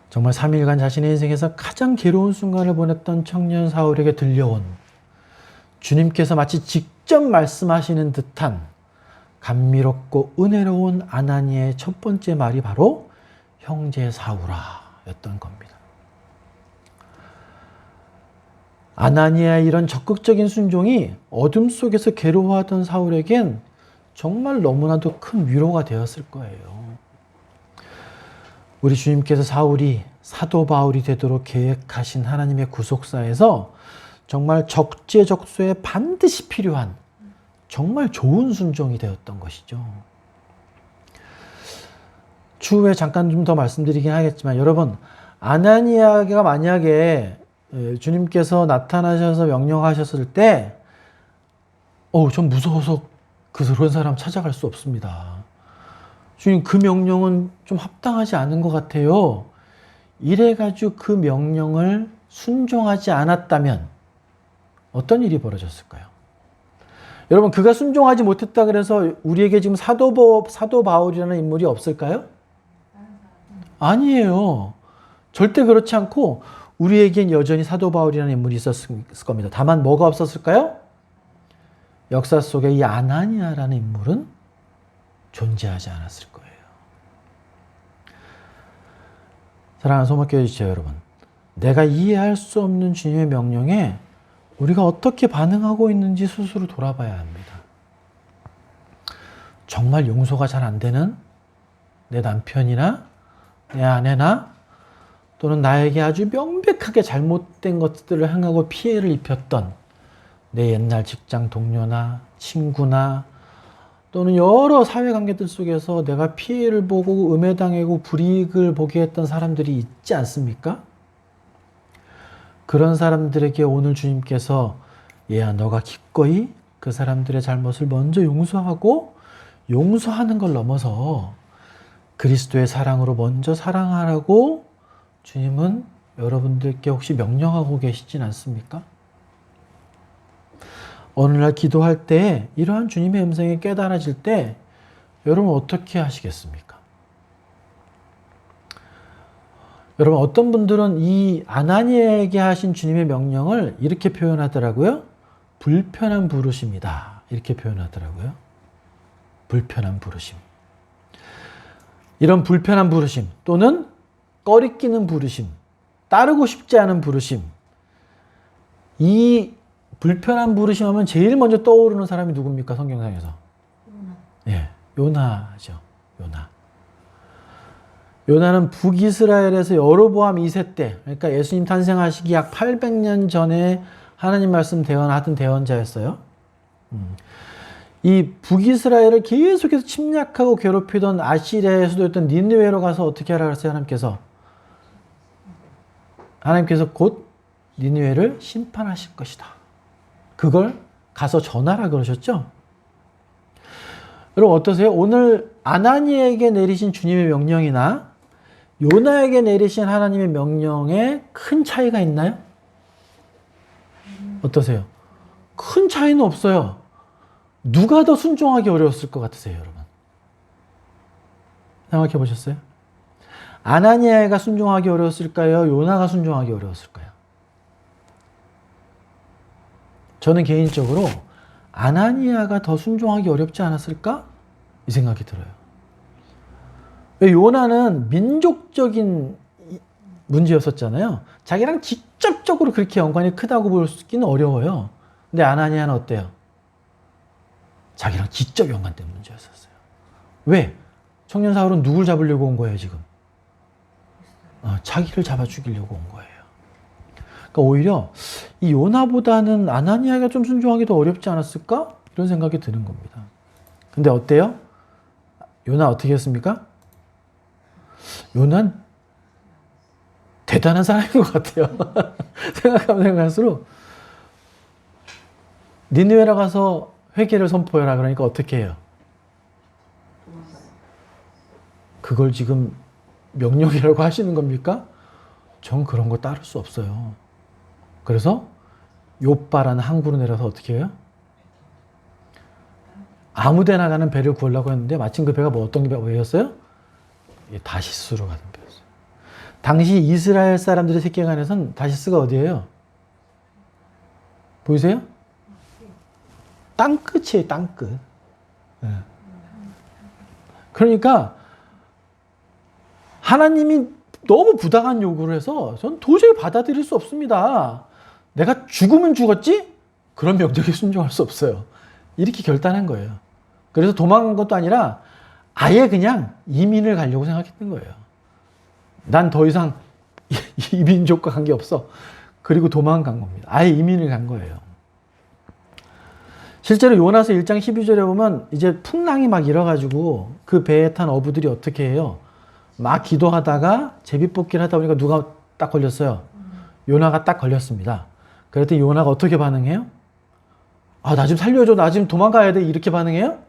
정말 3일간 자신의 인생에서 가장 괴로운 순간을 보냈던 청년 사울에게 들려온 주님께서 마치 직접 말씀하시는 듯한 감미롭고 은혜로운 아나니아의 첫 번째 말이 바로 형제 사울아 였던 겁니다. 아나니아의 이런 적극적인 순종이 어둠 속에서 괴로워하던 사울에겐 정말 너무나도 큰 위로가 되었을 거예요. 우리 주님께서 사울이 사도 바울이 되도록 계획하신 하나님의 구속사에서 정말 적재적소에 반드시 필요한 정말 좋은 순종이 되었던 것이죠. 추후에 잠깐 좀 더 말씀드리긴 하겠지만 여러분, 아나니아가 만약에 주님께서 나타나셔서 명령하셨을 때 좀 무서워서 그런 사람 찾아갈 수 없습니다. 주님, 그 명령은 좀 합당하지 않은 것 같아요. 이래가지고 그 명령을 순종하지 않았다면 어떤 일이 벌어졌을까요? 여러분, 그가 순종하지 못했다 그래서 우리에게 지금 사도 바울이라는 인물이 없을까요? 아니에요. 절대 그렇지 않고 우리에겐 여전히 사도 바울이라는 인물이 있었을 겁니다. 다만 뭐가 없었을까요? 역사 속에 이 아나니아라는 인물은 존재하지 않았을 거예요. 사랑하는 소모교회 지체 여러분, 내가 이해할 수 없는 주님의 명령에 우리가 어떻게 반응하고 있는지 스스로 돌아봐야 합니다. 정말 용서가 잘 안 되는 내 남편이나 내 아내나 또는 나에게 아주 명백하게 잘못된 것들을 행하고 피해를 입혔던 내 옛날 직장 동료나 친구나 또는 여러 사회관계들 속에서 내가 피해를 보고 음해당하고 불이익을 보게 했던 사람들이 있지 않습니까? 그런 사람들에게 오늘 주님께서 얘야, 너가 기꺼이 그 사람들의 잘못을 먼저 용서하고 용서하는 걸 넘어서 그리스도의 사랑으로 먼저 사랑하라고 주님은 여러분들께 혹시 명령하고 계시진 않습니까? 어느 날 기도할 때 이러한 주님의 음성이 깨달아질 때 여러분 어떻게 하시겠습니까? 여러분, 어떤 분들은 이 아나니아에게 하신 주님의 명령을 이렇게 표현하더라고요. 불편한 부르심이다. 이렇게 표현하더라고요. 불편한 부르심. 이런 불편한 부르심 또는 꺼리끼는 부르심, 따르고 싶지 않은 부르심, 이 불편한 부르심 하면 제일 먼저 떠오르는 사람이 누굽니까? 성경상에서. 예, 요나죠. 요나. 요나는 북이스라엘에서 여로보암 2세 때, 그러니까 예수님 탄생하시기 약 800년 전에 하나님 말씀 하던 대언자였어요. 이 북이스라엘을 계속해서 침략하고 괴롭히던 아시리아의 수도였던 니느웨로 가서 어떻게 하라 그랬어요? 하나님께서 곧 니느웨를 심판하실 것이다. 그걸 가서 전하라 그러셨죠? 여러분 어떠세요? 오늘 아나니에게 내리신 주님의 명령이나 요나에게 내리신 하나님의 명령에 큰 차이가 있나요? 어떠세요? 큰 차이는 없어요. 누가 더 순종하기 어려웠을 것 같으세요, 여러분? 생각해 보셨어요? 아나니아가 순종하기 어려웠을까요? 요나가 순종하기 어려웠을까요? 저는 개인적으로 아나니아가 더 순종하기 어렵지 않았을까? 이 생각이 들어요. 왜 요나는 민족적인 문제였었잖아요. 자기랑 직접적으로 그렇게 연관이 크다고 보기는 어려워요. 근데 아나니아는 어때요? 자기랑 직접 연관된 문제였었어요. 왜? 청년 사울은 누굴 잡으려고 온 거예요, 지금? 자기를 잡아 죽이려고 온 거예요. 그러니까 오히려 이 요나보다는 아나니아가 좀 순종하기 더 어렵지 않았을까? 이런 생각이 드는 겁니다. 근데 어때요? 요나 어떻게 했습니까? 요나는 대단한 사람인 것 같아요. 생각하면 생각할수록 니느웨라 가서 회개를 선포해라 그러니까 어떻게 해요? 그걸 지금 명령이라고 하시는 겁니까? 전 그런 거 따를 수 없어요. 그래서 요빠라는 항구로 내려서 어떻게 해요? 아무 데나 가는 배를 구하려고 했는데 마침 그 배가 뭐 어떤 배였어요? 다시스로 가는 배였어요. 당시 이스라엘 사람들의 세계관에선 다시스가 어디예요? 보이세요? 땅끝이에요, 땅끝. 그러니까 하나님이 너무 부당한 요구를 해서 전 도저히 받아들일 수 없습니다. 내가 죽으면 죽었지? 그런 명령에 순종할 수 없어요. 이렇게 결단한 거예요. 그래서 도망간 것도 아니라 아예 그냥 이민을 가려고 생각했던 거예요. 난 더 이상 이 민족과 관계없어. 그리고 도망간 겁니다. 아예 이민을 간 거예요. 실제로 요나서 1장 12절에 보면 이제 풍랑이 막 일어가지고 그 배에 탄 어부들이 어떻게 해요? 막 기도하다가 제비뽑기를 하다 보니까 누가 딱 걸렸어요? 요나가 딱 걸렸습니다. 그랬더니 요나가 어떻게 반응해요? 나 좀 살려줘. 나 지금 도망가야 돼. 이렇게 반응해요?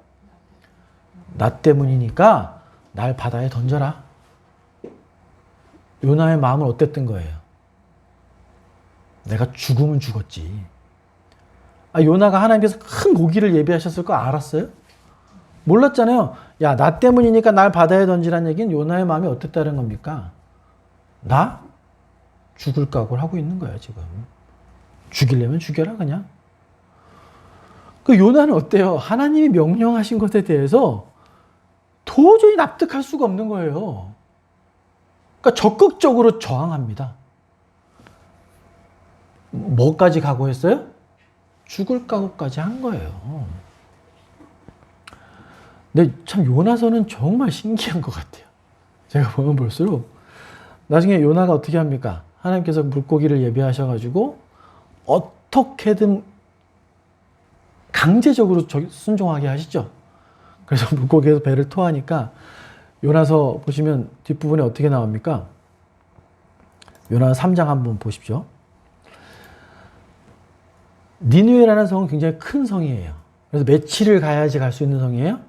나 때문이니까 날 바다에 던져라. 요나의 마음은 어땠던 거예요? 내가 죽으면 죽었지. 요나가 하나님께서 큰 고기를 예비하셨을 거 알았어요? 몰랐잖아요. 야, 나 때문이니까 날 바다에 던지라는 얘기는 요나의 마음이 어땠다는 겁니까? 나? 죽을 각오를 하고 있는 거야, 지금. 죽이려면 죽여라, 그냥. 그 요나는 어때요? 하나님이 명령하신 것에 대해서 도저히 납득할 수가 없는 거예요. 그러니까 적극적으로 저항합니다. 뭐까지 각오했어요? 죽을 각오까지 한 거예요. 근데 참 요나서는 정말 신기한 것 같아요. 제가 보면 볼수록 나중에 요나가 어떻게 합니까? 하나님께서 물고기를 예비하셔가지고 어떻게든 강제적으로 순종하게 하시죠. 그래서 물고기에서 배를 토하니까 요나서 보시면 뒷부분에 어떻게 나옵니까? 요나 3장 한번 보십시오. 니느웨라는 성은 굉장히 큰 성이에요. 그래서 며칠을 가야지 갈 수 있는 성이에요.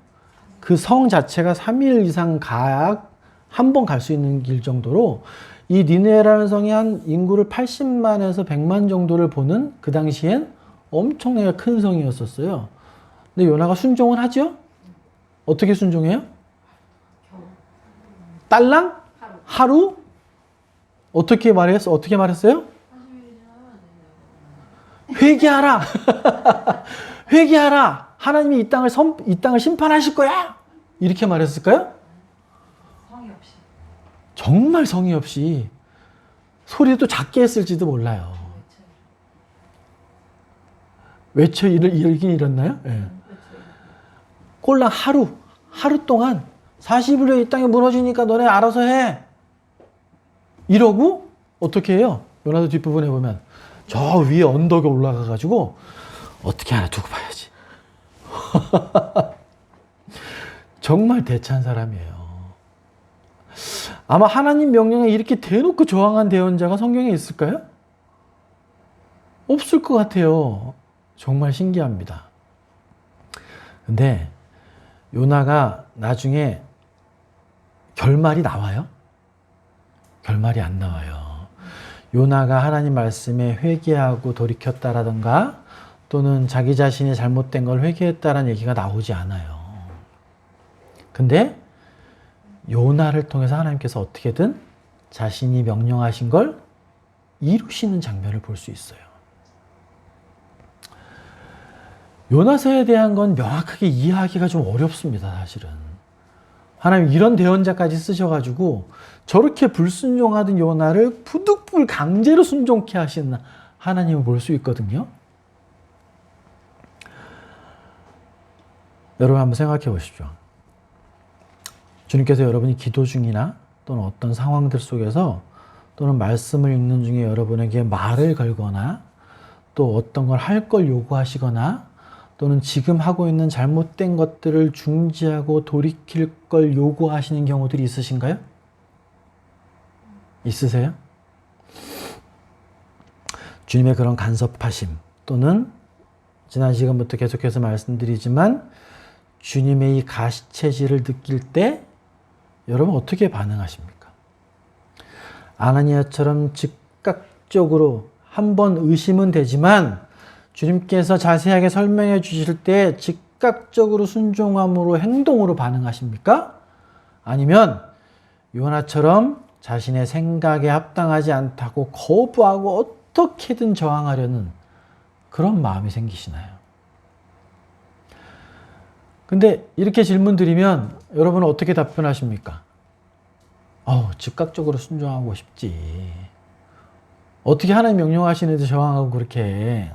그 성 자체가 3일 이상 가야 한 번 갈 수 있는 길 정도로 이 니느웨라는 성이 한 인구를 80만에서 100만 정도를 보는 그 당시엔 엄청나게 큰 성이었었어요. 근데 요나가 순종은 하죠? 어떻게 순종해요? 딸랑? 하루? 어떻게 말했어요? 회개하라! 회개하라! 하나님이 이 땅을 심판하실 거야! 이렇게 말했을까요? 성의 없이. 정말 성의 없이 소리도 작게 했을지도 몰라요. 외쳐 이르긴 이랬나요? 네. 꼴랑 하루 동안 40일에 이 땅이 무너지니까 너네 알아서 해. 이러고 어떻게 해요? 요나서 뒷부분에 보면 저 위에 언덕에 올라가가지고 어떻게 하나 두고 봐야지. 정말 대찬 사람이에요. 아마 하나님 명령에 이렇게 대놓고 저항한 대언자가 성경에 있을까요? 없을 것 같아요. 정말 신기합니다. 근데 요나가 나중에 결말이 나와요? 결말이 안 나와요. 요나가 하나님 말씀에 회개하고 돌이켰다라든가 또는 자기 자신이 잘못된 걸 회개했다라는 얘기가 나오지 않아요. 근데 요나를 통해서 하나님께서 어떻게든 자신이 명령하신 걸 이루시는 장면을 볼 수 있어요. 요나서에 대한 건 명확하게 이해하기가 좀 어렵습니다, 사실은. 하나님 이런 대언자까지 쓰셔가지고 저렇게 불순종하던 요나를 부득불 강제로 순종케 하시는 하나님을 볼 수 있거든요. 여러분 한번 생각해 보십시오. 주님께서 여러분이 기도 중이나 또는 어떤 상황들 속에서 또는 말씀을 읽는 중에 여러분에게 말을 걸거나 또 어떤 걸 할 걸 요구하시거나 또는 지금 하고 있는 잘못된 것들을 중지하고 돌이킬 걸 요구하시는 경우들이 있으신가요? 있으세요? 주님의 그런 간섭하심 또는 지난 시간부터 계속해서 말씀드리지만 주님의 이 가시체질을 느낄 때 여러분 어떻게 반응하십니까? 아나니아처럼 즉각적으로 한번 의심은 되지만 주님께서 자세하게 설명해 주실 때 즉각적으로 순종함으로 행동으로 반응하십니까? 아니면 요나처럼 자신의 생각에 합당하지 않다고 거부하고 어떻게든 저항하려는 그런 마음이 생기시나요? 근데 이렇게 질문 드리면 여러분은 어떻게 답변하십니까? 즉각적으로 순종하고 싶지. 어떻게 하나님 명령하시는데 저항하고 그렇게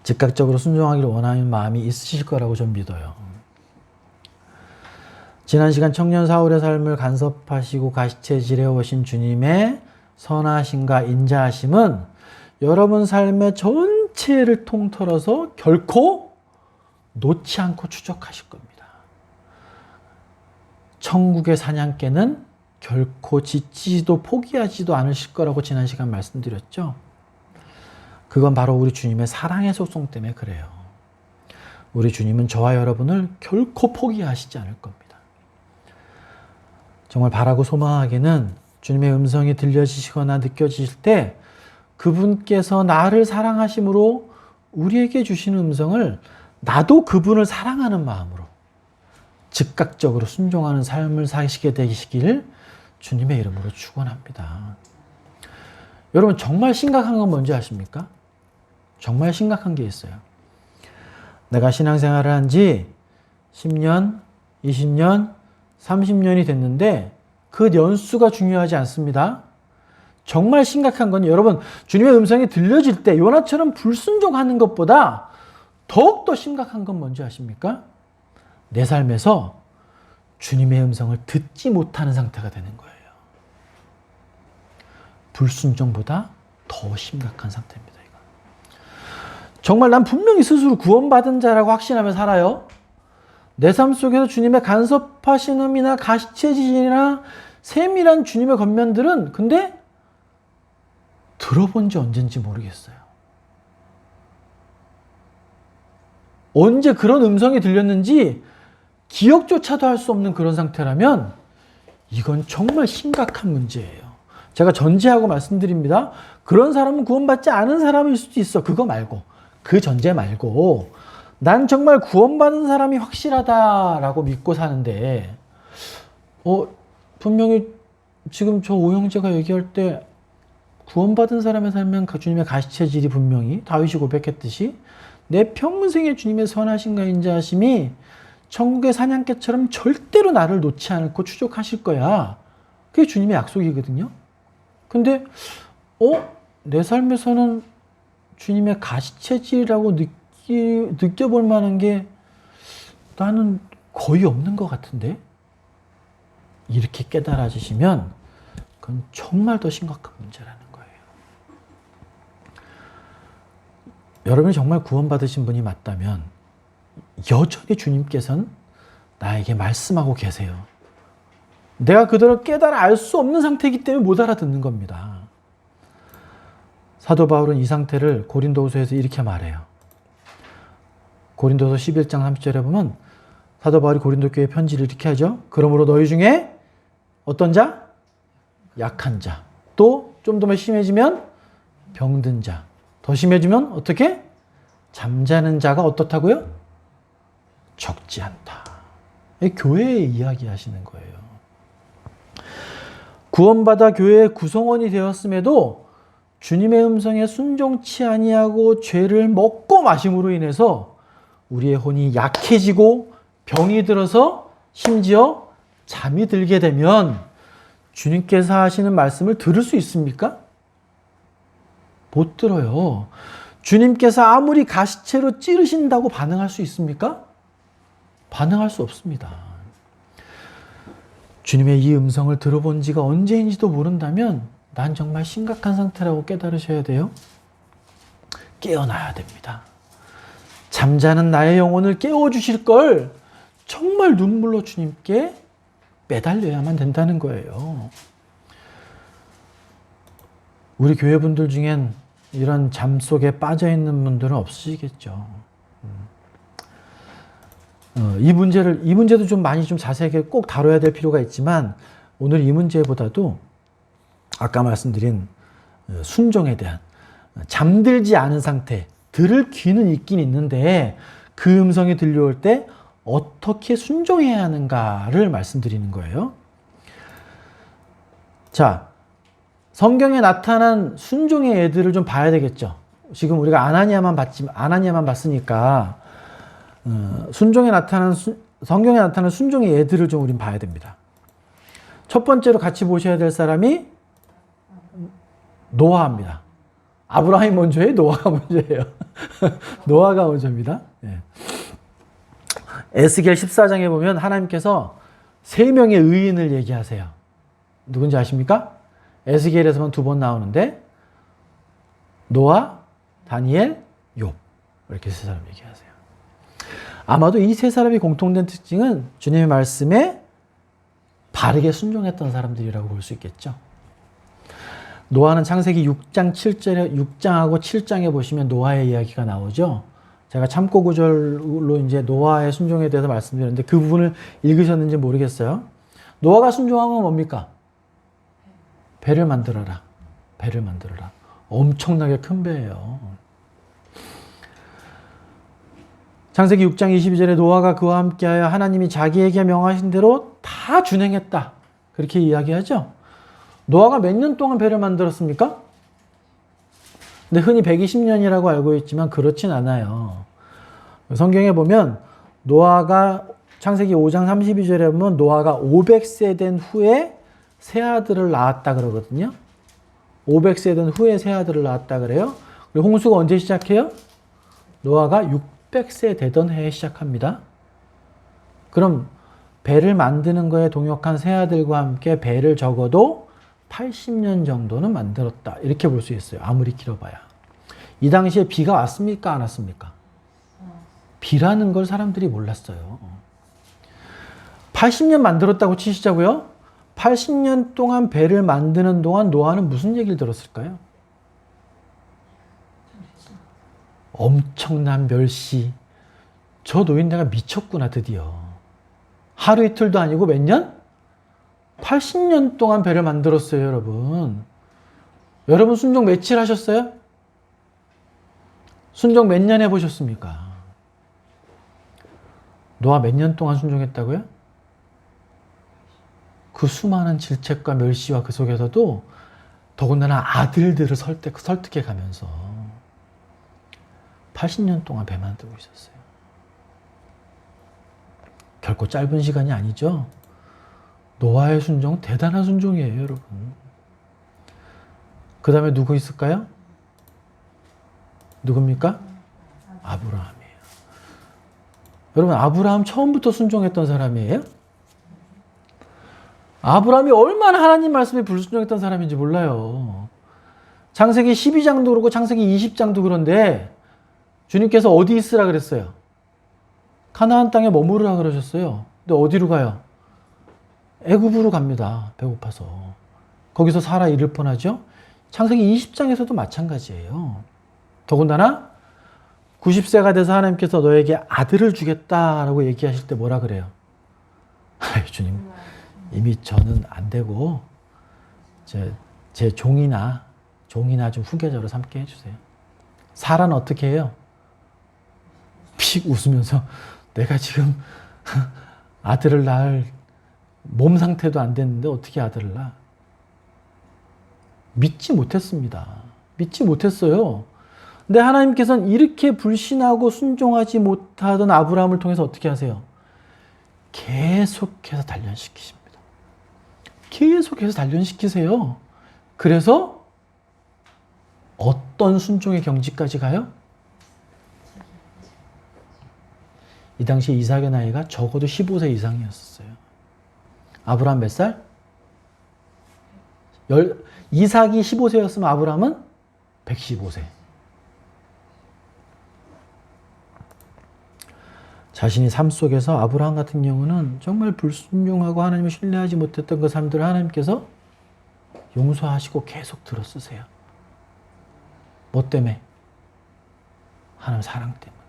즉각적으로 순종하기를 원하는 마음이 있으실 거라고 좀 믿어요. 지난 시간 청년 사울의 삶을 간섭하시고 가시체질해 오신 주님의 선하심과 인자하심은 여러분 삶의 전체를 통틀어서 결코 놓지 않고 추적하실 겁니다. 천국의 사냥개는 결코 지치지도 포기하지도 않으실 거라고 지난 시간 말씀드렸죠. 그건 바로 우리 주님의 사랑의 속성 때문에 그래요. 우리 주님은 저와 여러분을 결코 포기하시지 않을 겁니다. 정말 바라고 소망하기는 주님의 음성이 들려지시거나 느껴지실 때 그분께서 나를 사랑하심으로 우리에게 주시는 음성을 나도 그분을 사랑하는 마음으로 즉각적으로 순종하는 삶을 사시게 되시길 주님의 이름으로 축원합니다. 여러분 정말 심각한 건 뭔지 아십니까? 정말 심각한 게 있어요. 내가 신앙생활을 한 지 10년, 20년, 30년이 됐는데 그 연수가 중요하지 않습니다. 정말 심각한 건 여러분 주님의 음성이 들려질 때 요나처럼 불순종하는 것보다 더욱더 심각한 건 뭔지 아십니까? 내 삶에서 주님의 음성을 듣지 못하는 상태가 되는 거예요. 불순종보다 더 심각한 상태입니다. 이거. 정말 난 분명히 스스로 구원받은 자라고 확신하며 살아요. 내 삶 속에서 주님의 간섭하시음이나 가시체질이나 세밀한 주님의 겉면들은 근데 들어본 지 언젠지 모르겠어요. 언제 그런 음성이 들렸는지 기억조차도 할 수 없는 그런 상태라면 이건 정말 심각한 문제예요. 제가 전제하고 말씀드립니다. 그런 사람은 구원받지 않은 사람일 수도 있어. 그거 말고. 그 전제 말고 난 정말 구원받은 사람이 확실하다라고 믿고 사는데 분명히 지금 저 오형제가 얘기할 때 구원받은 사람의 삶은 주님의 가시체질이 분명히 다윗이 고백했듯이 내 평생의 주님의 선하심과 인자하심이 천국의 사냥개처럼 절대로 나를 놓지 않고 추적하실 거야. 그게 주님의 약속이거든요. 근데 내 삶에서는 주님의 가시체질이라고 느껴볼 만한 게 나는 거의 없는 것 같은데? 이렇게 깨달아지시면 그건 정말 더 심각한 문제라는 거예요. 여러분이 정말 구원받으신 분이 맞다면 여전히 주님께서는 나에게 말씀하고 계세요. 내가 그대로 깨달아 알 수 없는 상태이기 때문에 못 알아듣는 겁니다. 사도 바울은 이 상태를 고린도후서에서 이렇게 말해요. 고린도서 11장 30절에 보면 사도 바울이 고린도 교회에 편지를 이렇게 하죠. 그러므로 너희 중에 어떤 자? 약한 자. 또 좀 더 심해지면 병든 자. 더 심해지면 어떻게? 잠자는 자가 어떻다고요? 적지 않다. 교회의 이야기 하시는 거예요. 구원받아 교회의 구성원이 되었음에도 주님의 음성에 순종치 아니하고 죄를 먹고 마심으로 인해서 우리의 혼이 약해지고 병이 들어서 심지어 잠이 들게 되면 주님께서 하시는 말씀을 들을 수 있습니까? 못 들어요. 주님께서 아무리 가시채로 찌르신다고 반응할 수 있습니까? 반응할 수 없습니다. 주님의 이 음성을 들어본 지가 언제인지도 모른다면 난 정말 심각한 상태라고 깨달으셔야 돼요. 깨어나야 됩니다. 잠자는 나의 영혼을 깨워주실 걸 정말 눈물로 주님께 매달려야만 된다는 거예요. 우리 교회분들 중엔 이런 잠 속에 빠져있는 분들은 없으시겠죠. 이 문제도 좀 많이 좀 자세하게 꼭 다뤄야 될 필요가 있지만 오늘 이 문제보다도 아까 말씀드린 순종에 대한 잠들지 않은 상태, 들을 귀는 있긴 있는데 그 음성이 들려올 때 어떻게 순종해야 하는가를 말씀드리는 거예요. 자, 성경에 나타난 순종의 예들을 좀 봐야 되겠죠. 지금 우리가 아나니아만 봤으니까 성경에 나타난 순종의 예들을 좀 우린 봐야 됩니다. 첫 번째로 같이 보셔야 될 사람이 노아입니다. 아브라함이 먼저예요? 노아가 먼저예요? 노아가 먼저입니다. 네. 에스겔 14장에 보면 하나님께서 3명의 의인을 얘기하세요. 누군지 아십니까? 에스겔에서만 2번 나오는데 노아, 다니엘, 욥 이렇게 3사람 얘기하세요. 아마도 이 3사람이 공통된 특징은 주님의 말씀에 바르게 순종했던 사람들이라고 볼 수 있겠죠. 노아는 창세기 6장하고 7장에 보시면 노아의 이야기가 나오죠. 제가 참고 구절로 이제 노아의 순종에 대해서 말씀드렸는데 그 부분을 읽으셨는지 모르겠어요. 노아가 순종한 건 뭡니까? 배를 만들어라. 배를 만들어라. 엄청나게 큰 배예요. 창세기 6장 22절에 노아가 그와 함께하여 하나님이 자기에게 명하신 대로 다 준행했다. 그렇게 이야기하죠. 노아가 몇 년 동안 배를 만들었습니까? 근데 흔히 120년이라고 알고 있지만 그렇진 않아요. 성경에 보면 노아가 창세기 5장 32절에 보면 노아가 500세 된 후에 새 아들을 낳았다 그러거든요. 500세 된 후에 새 아들을 낳았다 그래요. 그리고 홍수가 언제 시작해요? 노아가 600세 되던 해에 시작합니다. 그럼 배를 만드는 거에 동역한 새 아들과 함께 배를 적어도 80년 정도는 만들었다. 이렇게 볼 수 있어요. 아무리 길어봐야. 이 당시에 비가 왔습니까? 안 왔습니까? 비라는 걸 사람들이 몰랐어요. 80년 만들었다고 치시자고요? 80년 동안 배를 만드는 동안 노아는 무슨 얘기를 들었을까요? 엄청난 멸시. 저 노인네가 미쳤구나 드디어. 하루 이틀도 아니고 몇 년? 80년 동안 배를 만들었어요, 여러분. 여러분 순종 며칠 하셨어요? 순종 몇 년 해보셨습니까? 노아 몇 년 동안 순종했다고요? 그 수많은 질책과 멸시와 그 속에서도 더군다나 아들들을 설득해 가면서 80년 동안 배 만들고 있었어요. 결코 짧은 시간이 아니죠. 노아의 순종 대단한 순종이에요, 여러분. 그 다음에 누구 있을까요? 누굽니까? 아브라함이에요. 여러분, 아브라함 처음부터 순종했던 사람이에요? 아브라함이 얼마나 하나님 말씀에 불순종했던 사람인지 몰라요. 창세기 12장도 그렇고 창세기 20장도 그런데 주님께서 어디 있으라 그랬어요? 가나안 땅에 머무르라 그러셨어요. 근데 어디로 가요? 애굽으로 갑니다. 배고파서. 거기서 살아 잃을 뻔하죠. 창세기 20장에서도 마찬가지예요. 더군다나 90세가 돼서 하나님께서 너에게 아들을 주겠다라고 얘기하실 때 뭐라 그래요? 아이, 주님, 이미 저는 안 되고 제 종이나 좀 후계자로 삼게 해주세요. 사라는 어떻게 해요? 픽 웃으면서 내가 지금 아들을 낳을 몸 상태도 안 됐는데 어떻게 아들을 낳아? 믿지 못했습니다. 믿지 못했어요. 근데 하나님께서는 이렇게 불신하고 순종하지 못하던 아브라함을 통해서 어떻게 하세요? 계속해서 단련시키십니다. 계속해서 단련시키세요. 그래서 어떤 순종의 경지까지 가요? 이 당시 이삭의 나이가 적어도 15세 이상이었어요. 아브라함 몇 살? 이삭이 15세였으면 아브라함은 115세. 자신이 삶 속에서 아브라함 같은 경우는 정말 불순종하고 하나님을 신뢰하지 못했던 그 삶들을 하나님께서 용서하시고 계속 들어쓰세요. 뭐 때문에? 하나님 사랑 때문에.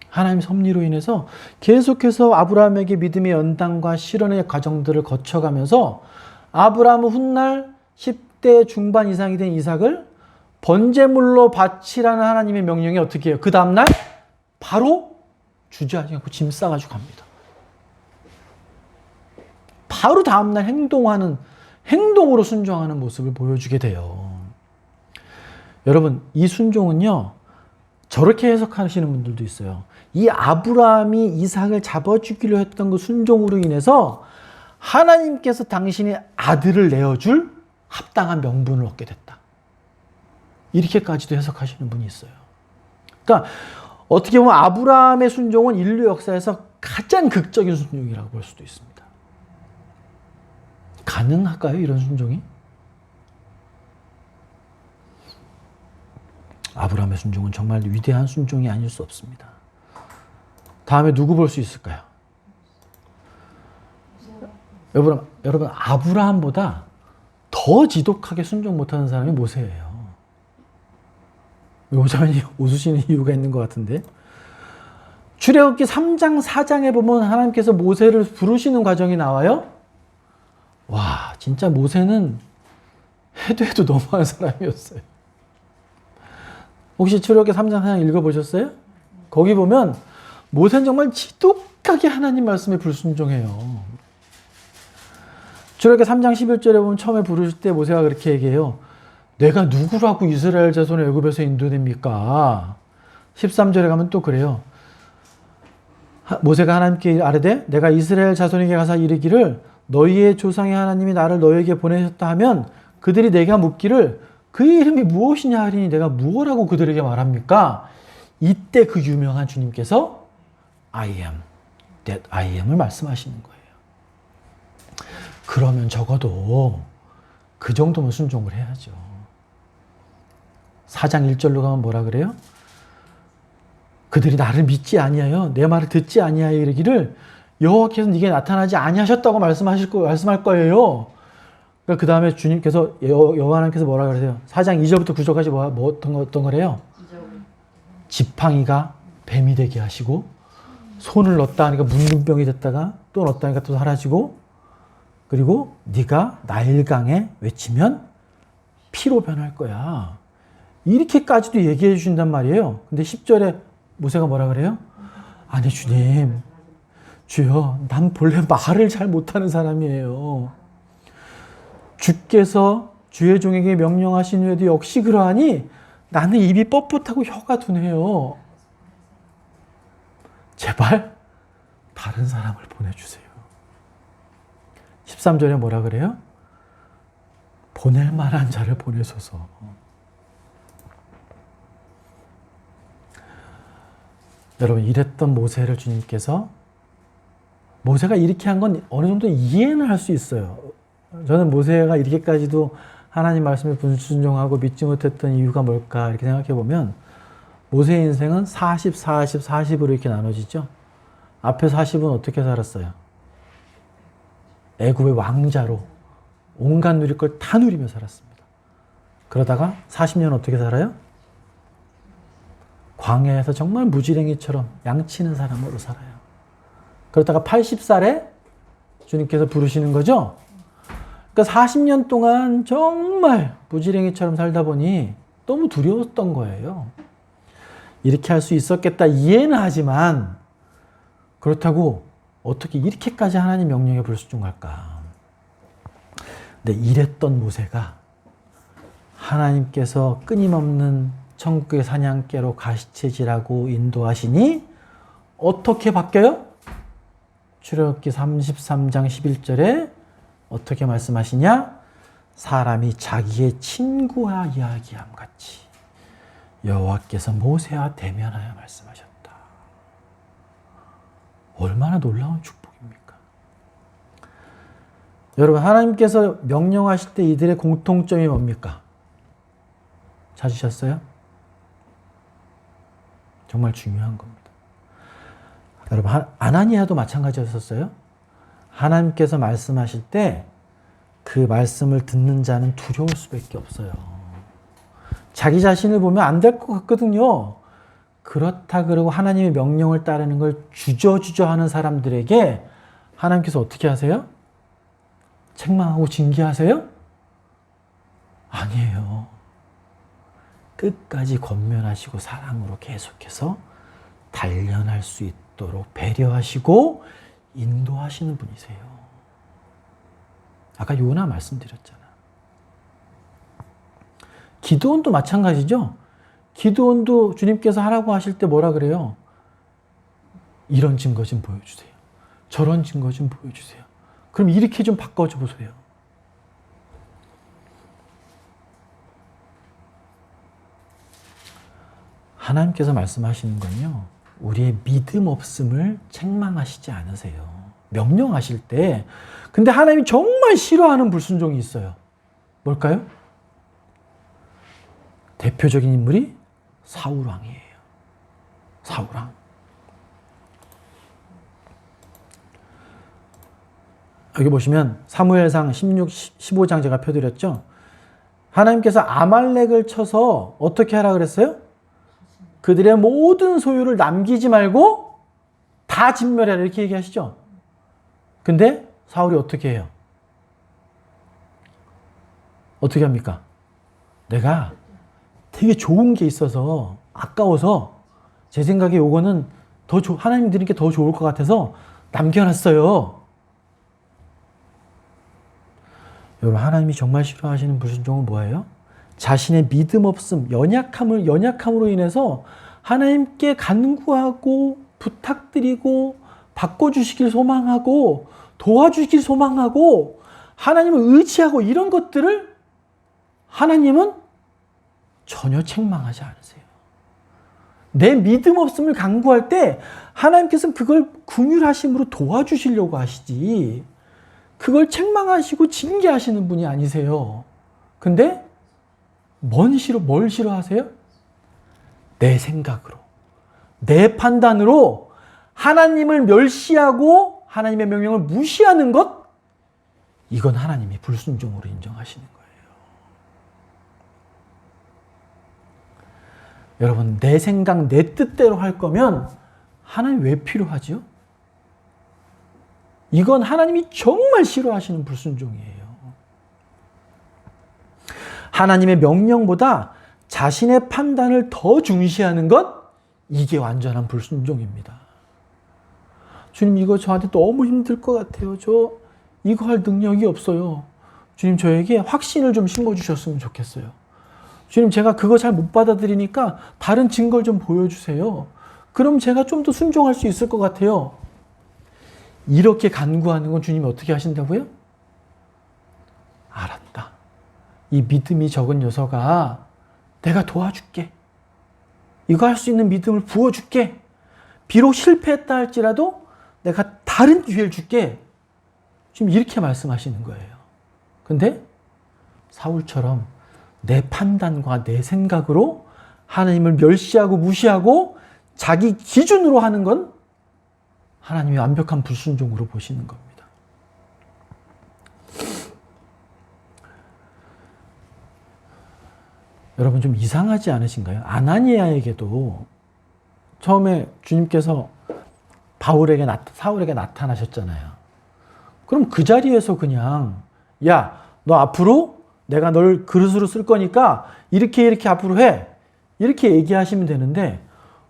하나님 섭리로 인해서 계속해서 아브라함에게 믿음의 연단과 실현의 과정들을 거쳐가면서 아브라함은 훗날 10대 중반 이상이 된 이삭을 번제물로 바치라는 하나님의 명령이 어떻게 해요? 그 다음날 바로 주저하지 않고 짐 싸가지고 갑니다. 바로 다음날 행동으로 순종하는 모습을 보여주게 돼요. 여러분, 이 순종은요, 저렇게 해석하시는 분들도 있어요. 이 아브라함이 이삭을 잡아주기로 했던 그 순종으로 인해서 하나님께서 당신의 아들을 내어줄 합당한 명분을 얻게 됐다. 이렇게까지도 해석하시는 분이 있어요. 그러니까 어떻게 보면 아브라함의 순종은 인류 역사에서 가장 극적인 순종이라고 볼 수도 있습니다. 가능할까요? 이런 순종이? 아브라함의 순종은 정말 위대한 순종이 아닐 수 없습니다. 다음에 누구 볼 수 있을까요? 여러분, 아브라함보다 더 지독하게 순종 못하는 사람이 모세예요. 요즘에 웃으시는 이유가 있는 것 같은데. 출애굽기 3장, 4장에 보면 하나님께서 모세를 부르시는 과정이 나와요. 와, 진짜 모세는 해도 너무한 사람이었어요. 혹시 출애굽기 3장, 4장 읽어보셨어요? 거기 보면 모세는 정말 지독하게 하나님 말씀에 불순종해요. 출애굽기 3장 11절에 보면 처음에 부르실 때 모세가 그렇게 얘기해요. 내가 누구라고 이스라엘 자손을 애굽에서 인도냅니까? 13절에 가면 또 그래요. 모세가 하나님께 아뢰되 내가 이스라엘 자손에게 가서 이르기를 너희의 조상의 하나님이 나를 너희에게 보내셨다 하면 그들이 내가 묻기를 그의 이름이 무엇이냐 하리니 내가 무엇라고 그들에게 말합니까? 이때 그 유명한 주님께서 I am that I am을 말씀하시는 거예요. 그러면 적어도 그 정도면 순종을 해야죠. 4장 1절로 가면 뭐라 그래요? 그들이 나를 믿지 아니하여 내 말을 듣지 아니하여 이르기를 여호와께서 네게 나타나지 아니하셨다고 말씀할 거예요. 그 다음에 주님께서 여호와 하나님께서 뭐라 그러세요? 4장 2절부터 9절까지 어떤 거래요? 지팡이가 뱀이 되게 하시고 손을 넣었다 하니까 문둥병이 됐다가 또 넣었다 하니까 또 사라지고 그리고 네가 나일강에 외치면 피로 변할 거야. 이렇게까지도 얘기해 주신단 말이에요. 근데 10절에 모세가 뭐라 그래요? 아니 주님, 주여 난 본래 말을 잘 못하는 사람이에요. 주께서 주의 종에게 명령하신 후에도 역시 그러하니 나는 입이 뻣뻣하고 혀가 둔해요. 제발 다른 사람을 보내주세요. 13절에 뭐라 그래요? 보낼 만한 자를 보내소서. 여러분, 이랬던 모세를 주님께서 모세가 이렇게 한 건 어느 정도 이해는 할 수 있어요. 저는 모세가 이렇게까지도 하나님 말씀에 불순종하고 믿지 못했던 이유가 뭘까 이렇게 생각해 보면 모세의 인생은 40, 40, 40으로 이렇게 나눠지죠. 앞에 40은 어떻게 살았어요? 애굽의 왕자로 온갖 누릴 걸 다 누리며 살았습니다. 그러다가 40년 어떻게 살아요? 광야에서 정말 무지랭이처럼 양치는 사람으로 살아요. 그러다가 80살에 주님께서 부르시는 거죠. 그러니까 40년 동안 정말 무지랭이처럼 살다 보니 너무 두려웠던 거예요. 이렇게 할 수 있었겠다 이해는 하지만 그렇다고 어떻게 이렇게까지 하나님 명령에 불순종할까. 근데 이랬던 모세가 하나님께서 끊임없는 천국의 사냥개로 가시체질하고 인도하시니 어떻게 바뀌어요? 출애굽기 33장 11절에 어떻게 말씀하시냐? 사람이 자기의 친구와 이야기함 같이 여호와께서 모세와 대면하여 말씀하셨다. 얼마나 놀라운 축복입니까? 여러분, 하나님께서 명령하실 때 이들의 공통점이 뭡니까? 찾으셨어요? 정말 중요한 겁니다. 여러분, 아나니아도 마찬가지였었어요. 하나님께서 말씀하실 때 그 말씀을 듣는 자는 두려울 수밖에 없어요. 자기 자신을 보면 안 될 것 같거든요. 그렇다 그러고 하나님의 명령을 따르는 걸 주저주저 하는 사람들에게 하나님께서 어떻게 하세요? 책망하고 징계하세요? 아니에요. 끝까지 권면하시고 사랑으로 계속해서 단련할 수 있도록 배려하시고 인도하시는 분이세요. 아까 요나 말씀드렸잖아. 기드온도 마찬가지죠. 기드온도 주님께서 하라고 하실 때 뭐라 그래요? 이런 증거 좀 보여주세요. 저런 증거 좀 보여주세요. 그럼 이렇게 좀 바꿔줘 보세요. 하나님께서 말씀하시는 건요, 우리의 믿음 없음을 책망하시지 않으세요. 명령하실 때. 근데 하나님이 정말 싫어하는 불순종이 있어요. 뭘까요? 대표적인 인물이 사울왕이에요. 사울왕. 여기 보시면 사무엘상 16, 15장 제가 펴드렸죠. 하나님께서 아말렉을 쳐서 어떻게 하라 그랬어요? 그들의 모든 소유를 남기지 말고 다 진멸해라 이렇게 얘기하시죠. 근데 사울이 어떻게 해요? 어떻게 합니까? 내가 되게 좋은 게 있어서 아까워서 제 생각에 요거는 하나님 드리는 게 더 좋을 것 같아서 남겨놨어요. 여러분, 하나님이 정말 싫어하시는 불순종은 뭐예요? 자신의 믿음 없음, 연약함으로 인해서 하나님께 간구하고 부탁드리고 바꿔주시길 소망하고 도와주시길 소망하고 하나님을 의지하고 이런 것들을 하나님은 전혀 책망하지 않으세요. 내 믿음 없음을 간구할 때 하나님께서는 그걸 긍휼하심으로 도와주시려고 하시지 그걸 책망하시고 징계하시는 분이 아니세요. 근데 뭘 싫어하세요? 내 생각으로, 내 판단으로 하나님을 멸시하고 하나님의 명령을 무시하는 것, 이건 하나님이 불순종으로 인정하시는 거예요. 여러분, 내 생각, 내 뜻대로 할 거면 하나님 왜 필요하죠? 이건 하나님이 정말 싫어하시는 불순종이에요. 하나님의 명령보다 자신의 판단을 더 중시하는 것, 이게 완전한 불순종입니다. 주님, 이거 저한테 너무 힘들 것 같아요. 저 이거 할 능력이 없어요. 주님, 저에게 확신을 좀 심어주셨으면 좋겠어요. 주님, 제가 그거 잘 못 받아들이니까 다른 증거를 좀 보여주세요. 그럼 제가 좀 더 순종할 수 있을 것 같아요. 이렇게 간구하는 건 주님이 어떻게 하신다고요? 알았다. 이 믿음이 적은 녀석아, 내가 도와줄게. 이거 할 수 있는 믿음을 부어줄게. 비록 실패했다 할지라도 내가 다른 기회를 줄게. 지금 이렇게 말씀하시는 거예요. 근데 사울처럼 내 판단과 내 생각으로 하나님을 멸시하고 무시하고 자기 기준으로 하는 건 하나님이 완벽한 불순종으로 보시는 겁니다. 여러분, 좀 이상하지 않으신가요? 아나니아에게도 처음에 주님께서 사울에게 나타나셨잖아요. 그럼 그 자리에서 그냥 야, 너 앞으로 내가 널 그릇으로 쓸 거니까 이렇게 앞으로 해. 이렇게 얘기하시면 되는데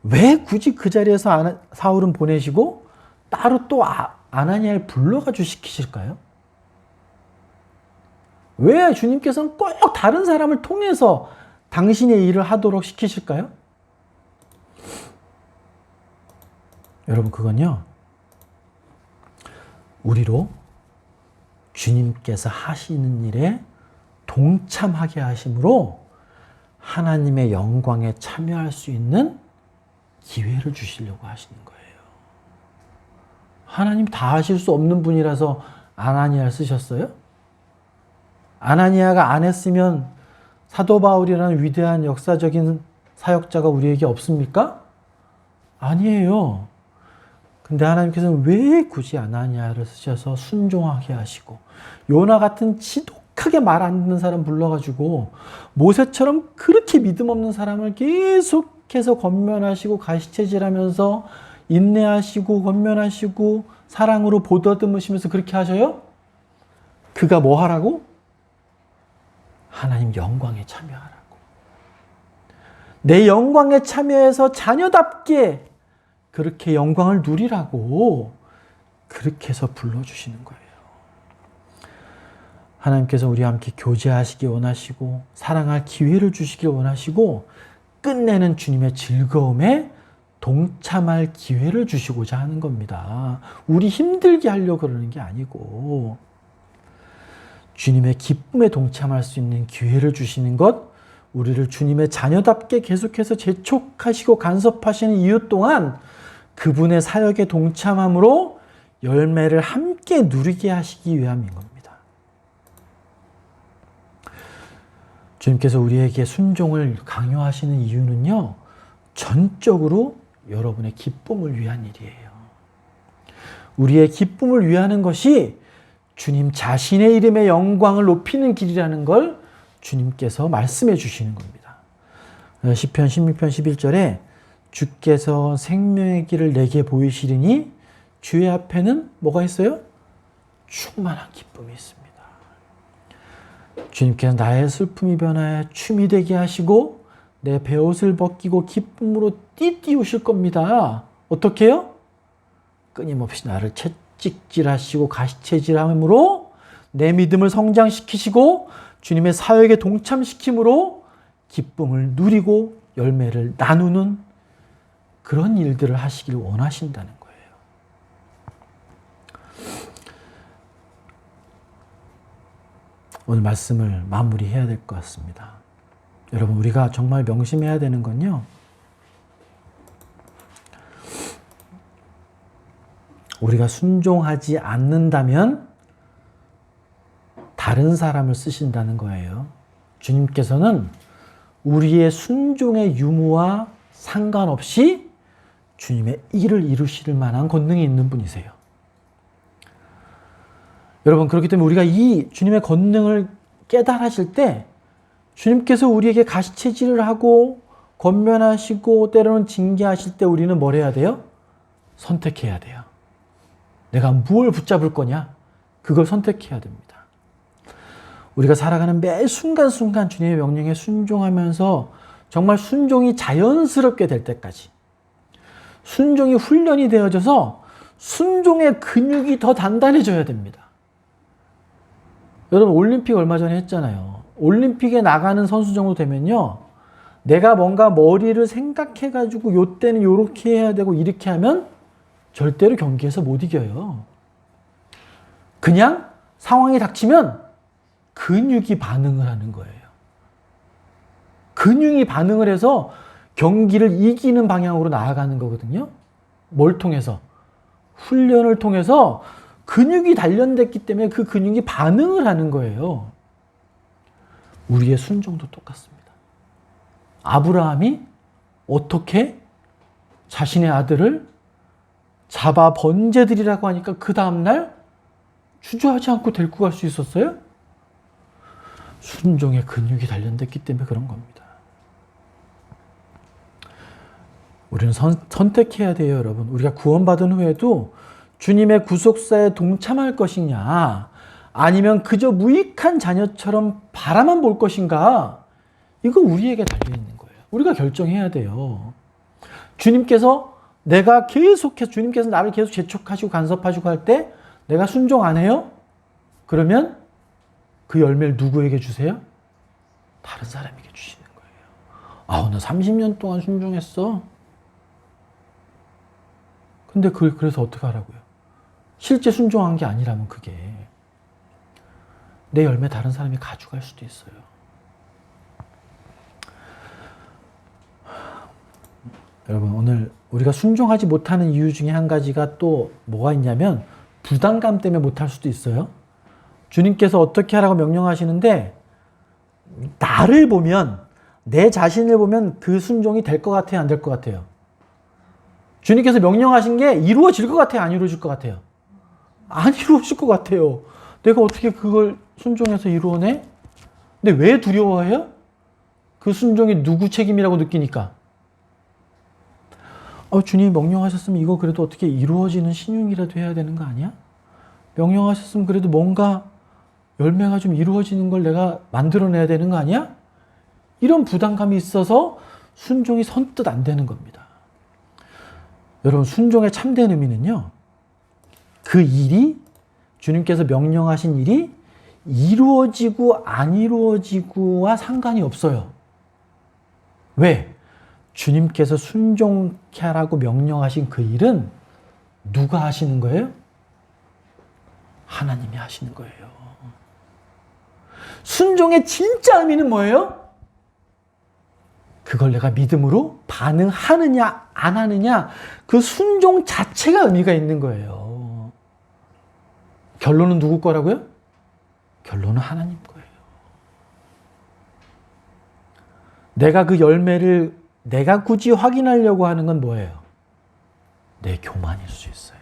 왜 굳이 그 자리에서 사울은 보내시고 따로 또 아나니아를 불러가지고 시키실까요? 왜 주님께서는 꼭 다른 사람을 통해서 당신의 일을 하도록 시키실까요? 여러분, 그건요, 우리로 주님께서 하시는 일에 동참하게 하심으로 하나님의 영광에 참여할 수 있는 기회를 주시려고 하시는 거예요. 하나님 다 하실 수 없는 분이라서 아나니아를 쓰셨어요? 아나니아가 안 했으면 사도 바울이라는 위대한 역사적인 사역자가 우리에게 없습니까? 아니에요. 근데 하나님께서는 왜 굳이 아나니아를 쓰셔서 순종하게 하시고 요나 같은 지독하게 말 안 듣는 사람 불러가지고 모세처럼 그렇게 믿음 없는 사람을 계속해서 권면하시고 가시체질하면서 인내하시고 권면하시고 사랑으로 보다듬으시면서 그렇게 하셔요? 그가 뭐 하라고? 하나님 영광에 참여하라고. 내 영광에 참여해서 자녀답게 그렇게 영광을 누리라고 그렇게 해서 불러주시는 거예요. 하나님께서 우리와 함께 교제하시기 원하시고 사랑할 기회를 주시기 원하시고 끝내는 주님의 즐거움에 동참할 기회를 주시고자 하는 겁니다. 우리 힘들게 하려고 그러는 게 아니고 주님의 기쁨에 동참할 수 있는 기회를 주시는 것, 우리를 주님의 자녀답게 계속해서 재촉하시고 간섭하시는 이유 동안 그분의 사역에 동참함으로 열매를 함께 누리게 하시기 위함인 겁니다. 주님께서 우리에게 순종을 강요하시는 이유는요, 전적으로 여러분의 기쁨을 위한 일이에요. 우리의 기쁨을 위하는 것이 주님 자신의 이름의 영광을 높이는 길이라는 걸 주님께서 말씀해 주시는 겁니다. 시편 16편 11절에 주께서 생명의 길을 내게 보이시리니 주의 앞에는 뭐가 있어요? 충만한 기쁨이 있습니다. 주님께서 나의 슬픔이 변하여 춤이 되게 하시고 내 베옷을 벗기고 기쁨으로 띠띠우실 겁니다. 어떻게 해요? 끊임없이 나를 채찍질하시고 가시채질함으로 내 믿음을 성장시키시고 주님의 사역에 동참시킴으로 기쁨을 누리고 열매를 나누는 그런 일들을 하시길 원하신다는 거예요. 오늘 말씀을 마무리해야 될 것 같습니다. 여러분, 우리가 정말 명심해야 되는 건요, 우리가 순종하지 않는다면 다른 사람을 쓰신다는 거예요. 주님께서는 우리의 순종의 유무와 상관없이 주님의 일을 이루실 만한 권능이 있는 분이세요. 여러분, 그렇기 때문에 우리가 이 주님의 권능을 깨달으실 때 주님께서 우리에게 가시체질을 하고 권면하시고 때로는 징계하실 때 우리는 뭘 해야 돼요? 선택해야 돼요. 내가 무엇을 붙잡을 거냐? 그걸 선택해야 됩니다. 우리가 살아가는 매 순간순간 주님의 명령에 순종하면서 정말 순종이 자연스럽게 될 때까지, 순종이 훈련이 되어져서 순종의 근육이 더 단단해져야 됩니다. 여러분, 올림픽 얼마 전에 했잖아요. 올림픽에 나가는 선수 정도 되면요, 내가 뭔가 머리를 생각해가지고 요때는 요렇게 해야 되고 이렇게 하면 절대로 경기에서 못 이겨요. 그냥 상황이 닥치면 근육이 반응을 하는 거예요. 근육이 반응을 해서 경기를 이기는 방향으로 나아가는 거거든요. 뭘 통해서? 훈련을 통해서 근육이 단련됐기 때문에 그 근육이 반응을 하는 거예요. 우리의 순종도 똑같습니다. 아브라함이 어떻게 자신의 아들을 잡아 번제드리라고 하니까 그 다음날 주저하지 않고 데리고 갈 수 있었어요? 순종의 근육이 단련됐기 때문에 그런 겁니다. 우리는 선택해야 돼요, 여러분. 우리가 구원받은 후에도 주님의 구속사에 동참할 것이냐, 아니면 그저 무익한 자녀처럼 바라만 볼 것인가, 이거 우리에게 달려있는 거예요. 우리가 결정해야 돼요. 주님께서 주님께서 나를 계속 재촉하시고 간섭하시고 할 때 내가 순종 안 해요? 그러면 그 열매를 누구에게 주세요? 다른 사람에게 주시는 거예요. 나 30년 동안 순종했어. 근데 그래서 어떻게 하라고요? 실제 순종한 게 아니라면 그게 내 열매 다른 사람이 가져갈 수도 있어요. 여러분, 오늘 우리가 순종하지 못하는 이유 중에 한 가지가 또 뭐가 있냐면 부담감 때문에 못할 수도 있어요. 주님께서 어떻게 하라고 명령하시는데 나를 보면, 내 자신을 보면 그 순종이 될 것 같아요, 안 될 것 같아요? 주님께서 명령하신 게 이루어질 것 같아요, 안 이루어질 것 같아요? 안 이루어질 것 같아요. 내가 어떻게 그걸 순종해서 이루어내? 근데 왜 두려워해요? 그 순종이 누구 책임이라고 느끼니까. 주님이 명령하셨으면 이거 그래도 어떻게 이루어지는 신용이라도 해야 되는 거 아니야? 명령하셨으면 그래도 뭔가 열매가 좀 이루어지는 걸 내가 만들어내야 되는 거 아니야? 이런 부담감이 있어서 순종이 선뜻 안 되는 겁니다. 여러분, 순종의 참된 의미는요, 그 일이, 주님께서 명령하신 일이 이루어지고 안 이루어지고와 상관이 없어요. 왜? 주님께서 순종케 하라고 명령하신 그 일은 누가 하시는 거예요? 하나님이 하시는 거예요. 순종의 진짜 의미는 뭐예요? 그걸 내가 믿음으로 반응하느냐 안 하느냐, 그 순종 자체가 의미가 있는 거예요. 결론은 누구 거라고요? 결론은 하나님 거예요. 내가 그 열매를 내가 굳이 확인하려고 하는 건 뭐예요? 내 교만일 수 있어요.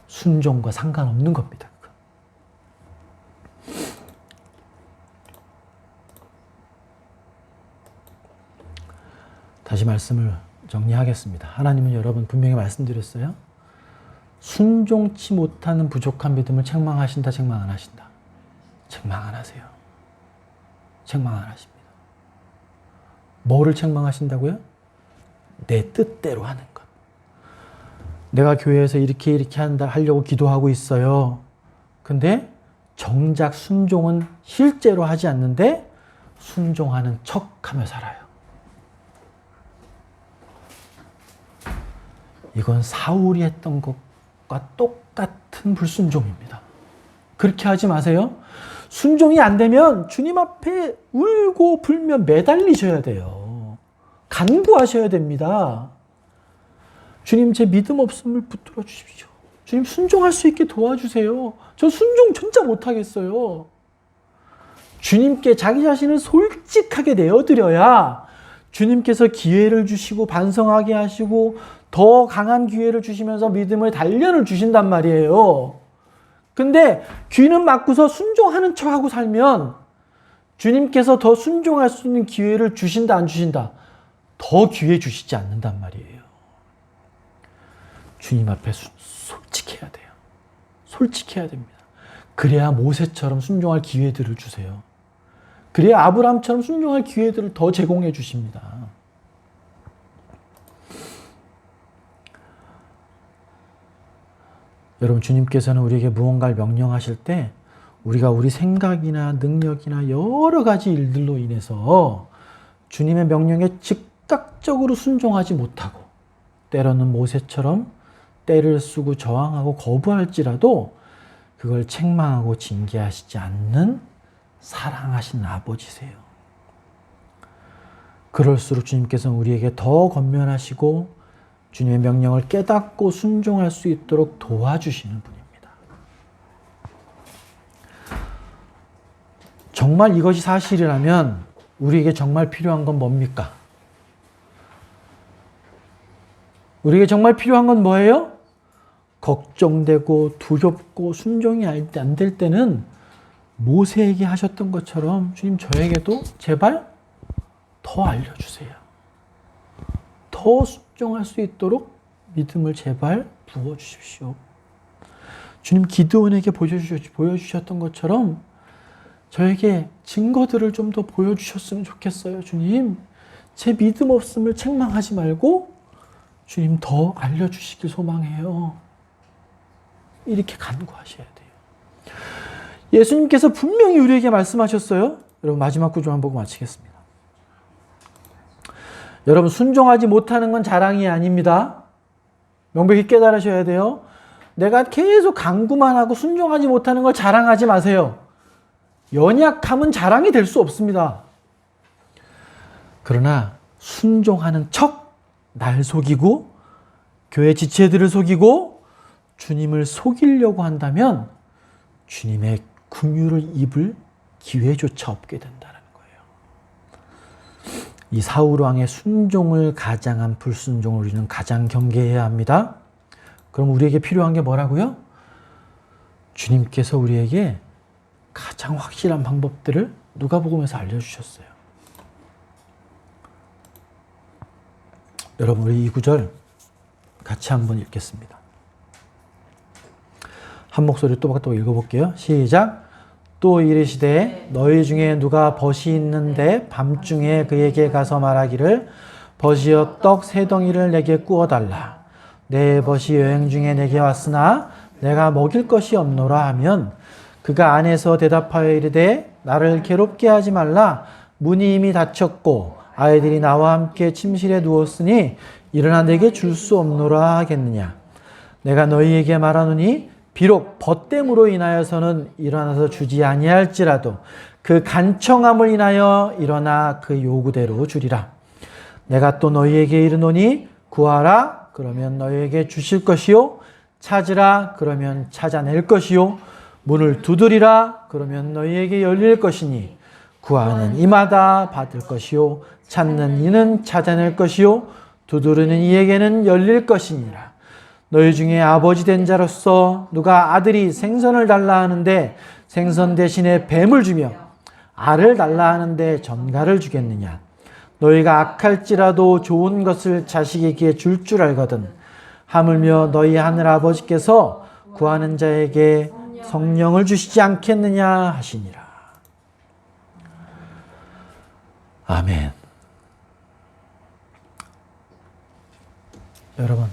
순종과 상관없는 겁니다. 다시 말씀을 정리하겠습니다. 하나님은 여러분 분명히 말씀드렸어요. 순종치 못하는 부족한 믿음을 책망하신다, 책망 안 하신다? 책망 안 하세요. 책망 안 하십니다. 뭐를 책망하신다고요? 내 뜻대로 하는 것. 내가 교회에서 이렇게 하려고 기도하고 있어요. 근데 정작 순종은 실제로 하지 않는데 순종하는 척하며 살아요. 이건 사울이 했던 것과 똑같은 불순종입니다. 그렇게 하지 마세요. 순종이 안 되면 주님 앞에 울고 불며 매달리셔야 돼요. 간구하셔야 됩니다. 주님, 제 믿음 없음을 붙들어 주십시오. 주님, 순종할 수 있게 도와주세요. 저 순종 진짜 못하겠어요. 주님께 자기 자신을 솔직하게 내어드려야 주님께서 기회를 주시고 반성하게 하시고 더 강한 기회를 주시면서 믿음의 단련을 주신단 말이에요. 근데 귀는 막고서 순종하는 척하고 살면 주님께서 더 순종할 수 있는 기회를 주신다, 안 주신다? 더 기회 주시지 않는단 말이에요. 주님 앞에 솔직해야 돼요. 솔직해야 됩니다. 그래야 모세처럼 순종할 기회들을 주세요. 그래야 아브라함처럼 순종할 기회들을 더 제공해 주십니다. 여러분, 주님께서는 우리에게 무언가를 명령하실 때 우리가 우리 생각이나 능력이나 여러 가지 일들로 인해서 주님의 명령에 즉각적으로 순종하지 못하고 때로는 모세처럼 떼를 쓰고 저항하고 거부할지라도 그걸 책망하고 징계하시지 않는 사랑하신 아버지세요. 그럴수록 주님께서는 우리에게 더 권면하시고 주님의 명령을 깨닫고 순종할 수 있도록 도와주시는 분입니다. 정말 이것이 사실이라면 우리에게 정말 필요한 건 뭡니까? 우리에게 정말 필요한 건 뭐예요? 걱정되고 두렵고 순종이 안 될 때는 모세에게 하셨던 것처럼 주님, 저에게도 제발 더 알려주세요. 더 더 순종할 수 있도록 믿음을 제발 부어주십시오. 주님 기드온에게 보여주셨던 것처럼 저에게 증거들을 좀 더 보여주셨으면 좋겠어요. 주님, 제 믿음 없음을 책망하지 말고 주님 더 알려주시길 소망해요. 이렇게 간구하셔야 돼요. 예수님께서 분명히 우리에게 말씀하셨어요. 여러분 마지막 구절만 보고 마치겠습니다. 여러분 순종하지 못하는 건 자랑이 아닙니다. 명백히 깨달으셔야 돼요. 내가 계속 간구만 하고 순종하지 못하는 걸 자랑하지 마세요. 연약함은 자랑이 될 수 없습니다. 그러나 순종하는 척 날 속이고 교회 지체들을 속이고 주님을 속이려고 한다면 주님의 긍휼을 입을 기회조차 없게 된다는 거예요. 이 사울왕의 순종을 가장한 불순종을 우리는 가장 경계해야 합니다. 그럼 우리에게 필요한 게 뭐라고요? 주님께서 우리에게 가장 확실한 방법들을 누가복음에서 알려주셨어요. 여러분 우리 이 구절 같이 한번 읽겠습니다. 한 목소리 또박또박 읽어볼게요. 시작. 또 이르시되 너희 중에 누가 벗이 있는데 밤중에 그에게 가서 말하기를 벗이여 떡 세 덩이를 내게 구워달라. 내 벗이 여행 중에 내게 왔으나 내가 먹일 것이 없노라 하면 그가 안에서 대답하여 이르되 나를 괴롭게 하지 말라. 문이 이미 닫혔고 아이들이 나와 함께 침실에 누웠으니 일어나 내게 줄 수 없노라 하겠느냐. 내가 너희에게 말하노니 비록 벗됨으로 인하여서는 일어나서 주지 아니할지라도 그 간청함을 인하여 일어나 그 요구대로 주리라. 내가 또 너희에게 이르노니 구하라 그러면 너희에게 주실 것이요 찾으라 그러면 찾아낼 것이요 문을 두드리라 그러면 너희에게 열릴 것이니 구하는 이마다 받을 것이요 찾는 이는 찾아낼 것이요 두드리는 이에게는 열릴 것이니라. 너희 중에 아버지 된 자로서 누가 아들이 생선을 달라 하는데 생선 대신에 뱀을 주며 알을 달라 하는데 전갈을 주겠느냐. 너희가 악할지라도 좋은 것을 자식에게 줄 줄 알거든 하물며 너희 하늘 아버지께서 구하는 자에게 성령을 주시지 않겠느냐 하시니라. 아멘. 여러분,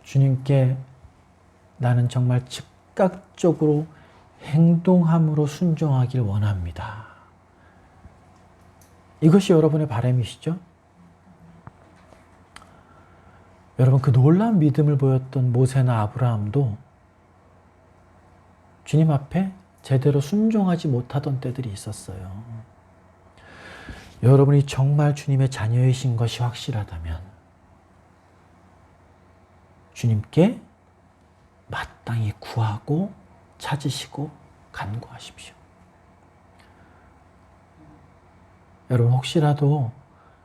주님께 나는 정말 즉각적으로 행동함으로 순종하길 원합니다. 이것이 여러분의 바람이시죠? 여러분, 그 놀라운 믿음을 보였던 모세나 아브라함도 주님 앞에 제대로 순종하지 못하던 때들이 있었어요. 여러분이 정말 주님의 자녀이신 것이 확실하다면 주님께 마땅히 구하고 찾으시고 간구하십시오. 여러분 혹시라도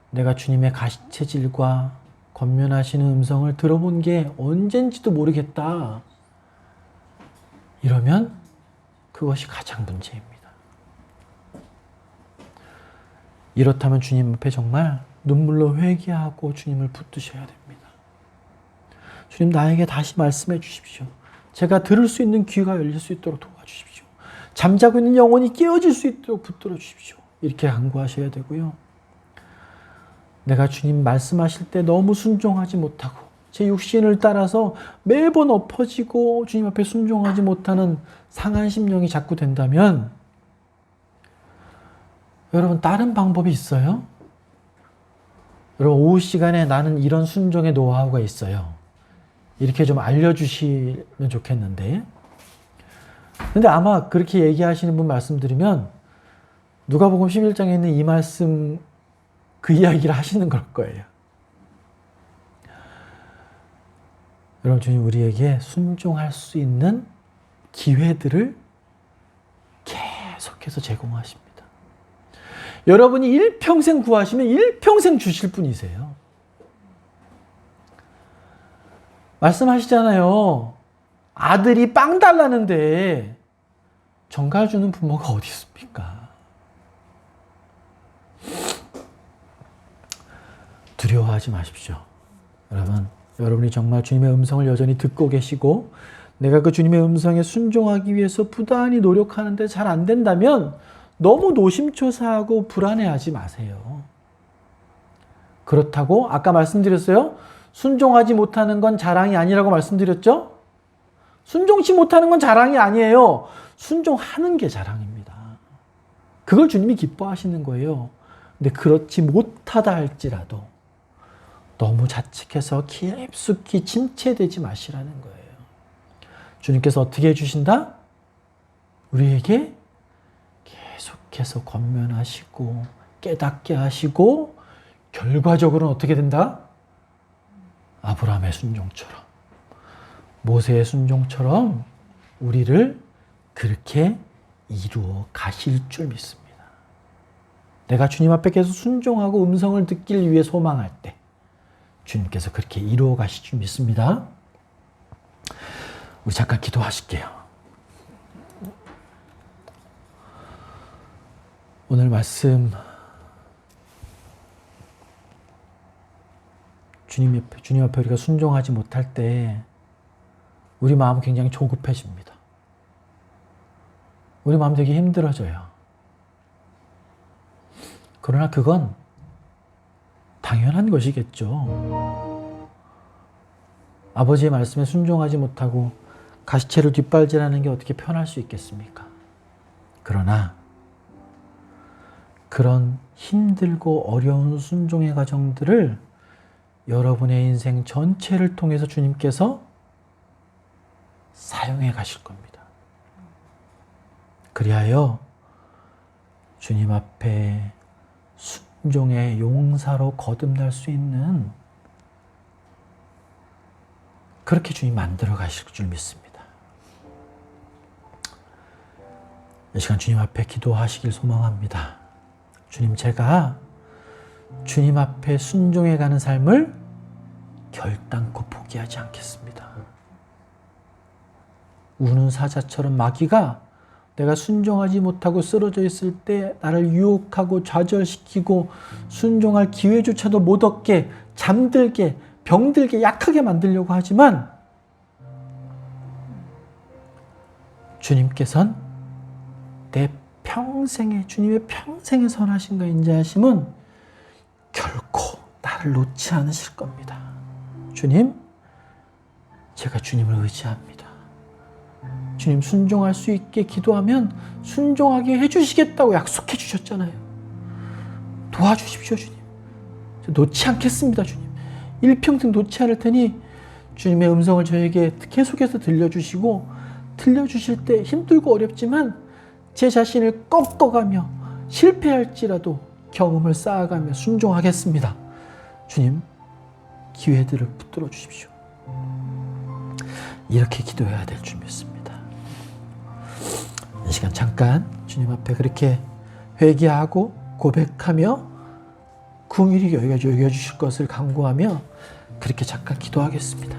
내가 주님의 가시체질과 권면하시는 음성을 들어본 게 언젠지도 모르겠다. 이러면 그것이 가장 문제입니다. 이렇다면 주님 앞에 정말 눈물로 회개하고 주님을 붙드셔야 됩니다. 주님 나에게 다시 말씀해 주십시오. 제가 들을 수 있는 귀가 열릴 수 있도록 도와주십시오. 잠자고 있는 영혼이 깨어질 수 있도록 붙들어 주십시오. 이렇게 간구하셔야 되고요. 내가 주님 말씀하실 때 너무 순종하지 못하고 제 육신을 따라서 매번 엎어지고 주님 앞에 순종하지 못하는 상한 심령이 자꾸 된다면 여러분 다른 방법이 있어요? 여러분 오후 시간에 나는 이런 순종의 노하우가 있어요. 이렇게 좀 알려주시면 좋겠는데 근데 아마 그렇게 얘기하시는 분 말씀드리면 누가복음 11장에 있는 이 말씀 그 이야기를 하시는 걸 거예요. 여러분 주님 우리에게 순종할 수 있는 기회들을 계속해서 제공하십니다. 여러분이 일평생 구하시면 일평생 주실 분이세요. 말씀하시잖아요. 아들이 빵 달라는데 전갈 주는 부모가 어디 있습니까? 두려워하지 마십시오. 여러분, 여러분이 정말 주님의 음성을 여전히 듣고 계시고 내가 그 주님의 음성에 순종하기 위해서 부단히 노력하는데 잘 안 된다면 너무 노심초사하고 불안해하지 마세요. 그렇다고 아까 말씀드렸어요. 순종하지 못하는 건 자랑이 아니라고 말씀드렸죠? 순종치 못하는 건 자랑이 아니에요. 순종하는 게 자랑입니다. 그걸 주님이 기뻐하시는 거예요. 근데 그렇지 못하다 할지라도 너무 자책해서 깊숙이 침체되지 마시라는 거예요. 주님께서 어떻게 해주신다? 우리에게 계속해서 권면하시고 깨닫게 하시고 결과적으로는 어떻게 된다? 아브라함의 순종처럼 모세의 순종처럼 우리를 그렇게 이루어 가실 줄 믿습니다. 내가 주님 앞에 계속 순종하고 음성을 듣길 위해 소망할 때 주님께서 그렇게 이루어 가실 줄 믿습니다. 우리 잠깐 기도하실게요. 오늘 말씀 주님 앞에 우리가 순종하지 못할 때 우리 마음 굉장히 조급해집니다. 우리 마음 되게 힘들어져요. 그러나 그건 당연한 것이겠죠. 아버지의 말씀에 순종하지 못하고 가시채를 뒷발질하는 게 어떻게 편할 수 있겠습니까? 그러나 그런 힘들고 어려운 순종의 과정들을 여러분의 인생 전체를 통해서 주님께서 사용해 가실 겁니다. 그리하여 주님 앞에 순종의 용사로 거듭날 수 있는 그렇게 주님 만들어 가실 줄 믿습니다. 이 시간 주님 앞에 기도하시길 소망합니다. 주님, 제가 주님 앞에 순종해 가는 삶을 결단코 포기하지 않겠습니다. 우는 사자처럼 마귀가 내가 순종하지 못하고 쓰러져 있을 때 나를 유혹하고 좌절시키고 순종할 기회조차도 못 얻게 잠들게 병들게 약하게 만들려고 하지만 주님께서는 내 평생에 주님의 평생에 선하신과 인자하심은 결코 나를 놓지 않으실 겁니다. 주님, 제가 주님을 의지합니다. 주님 순종할 수 있게 기도하면 순종하게 해주시겠다고 약속해 주셨잖아요. 도와주십시오, 주님. 저 놓지 않겠습니다, 주님. 일평생 놓지 않을 테니 주님의 음성을 저에게 계속해서 들려주시고 들려주실 때 힘들고 어렵지만 제 자신을 꺾어가며 실패할지라도 경험을 쌓아가며 순종하겠습니다. 주님, 기회들을 붙들어 주십시오. 이렇게 기도해야 될 줄 믿습니다. 이 시간 잠깐 주님 앞에 그렇게 회개하고 고백하며 긍휼히 여겨주실 것을 간구하며 그렇게 잠깐 기도하겠습니다.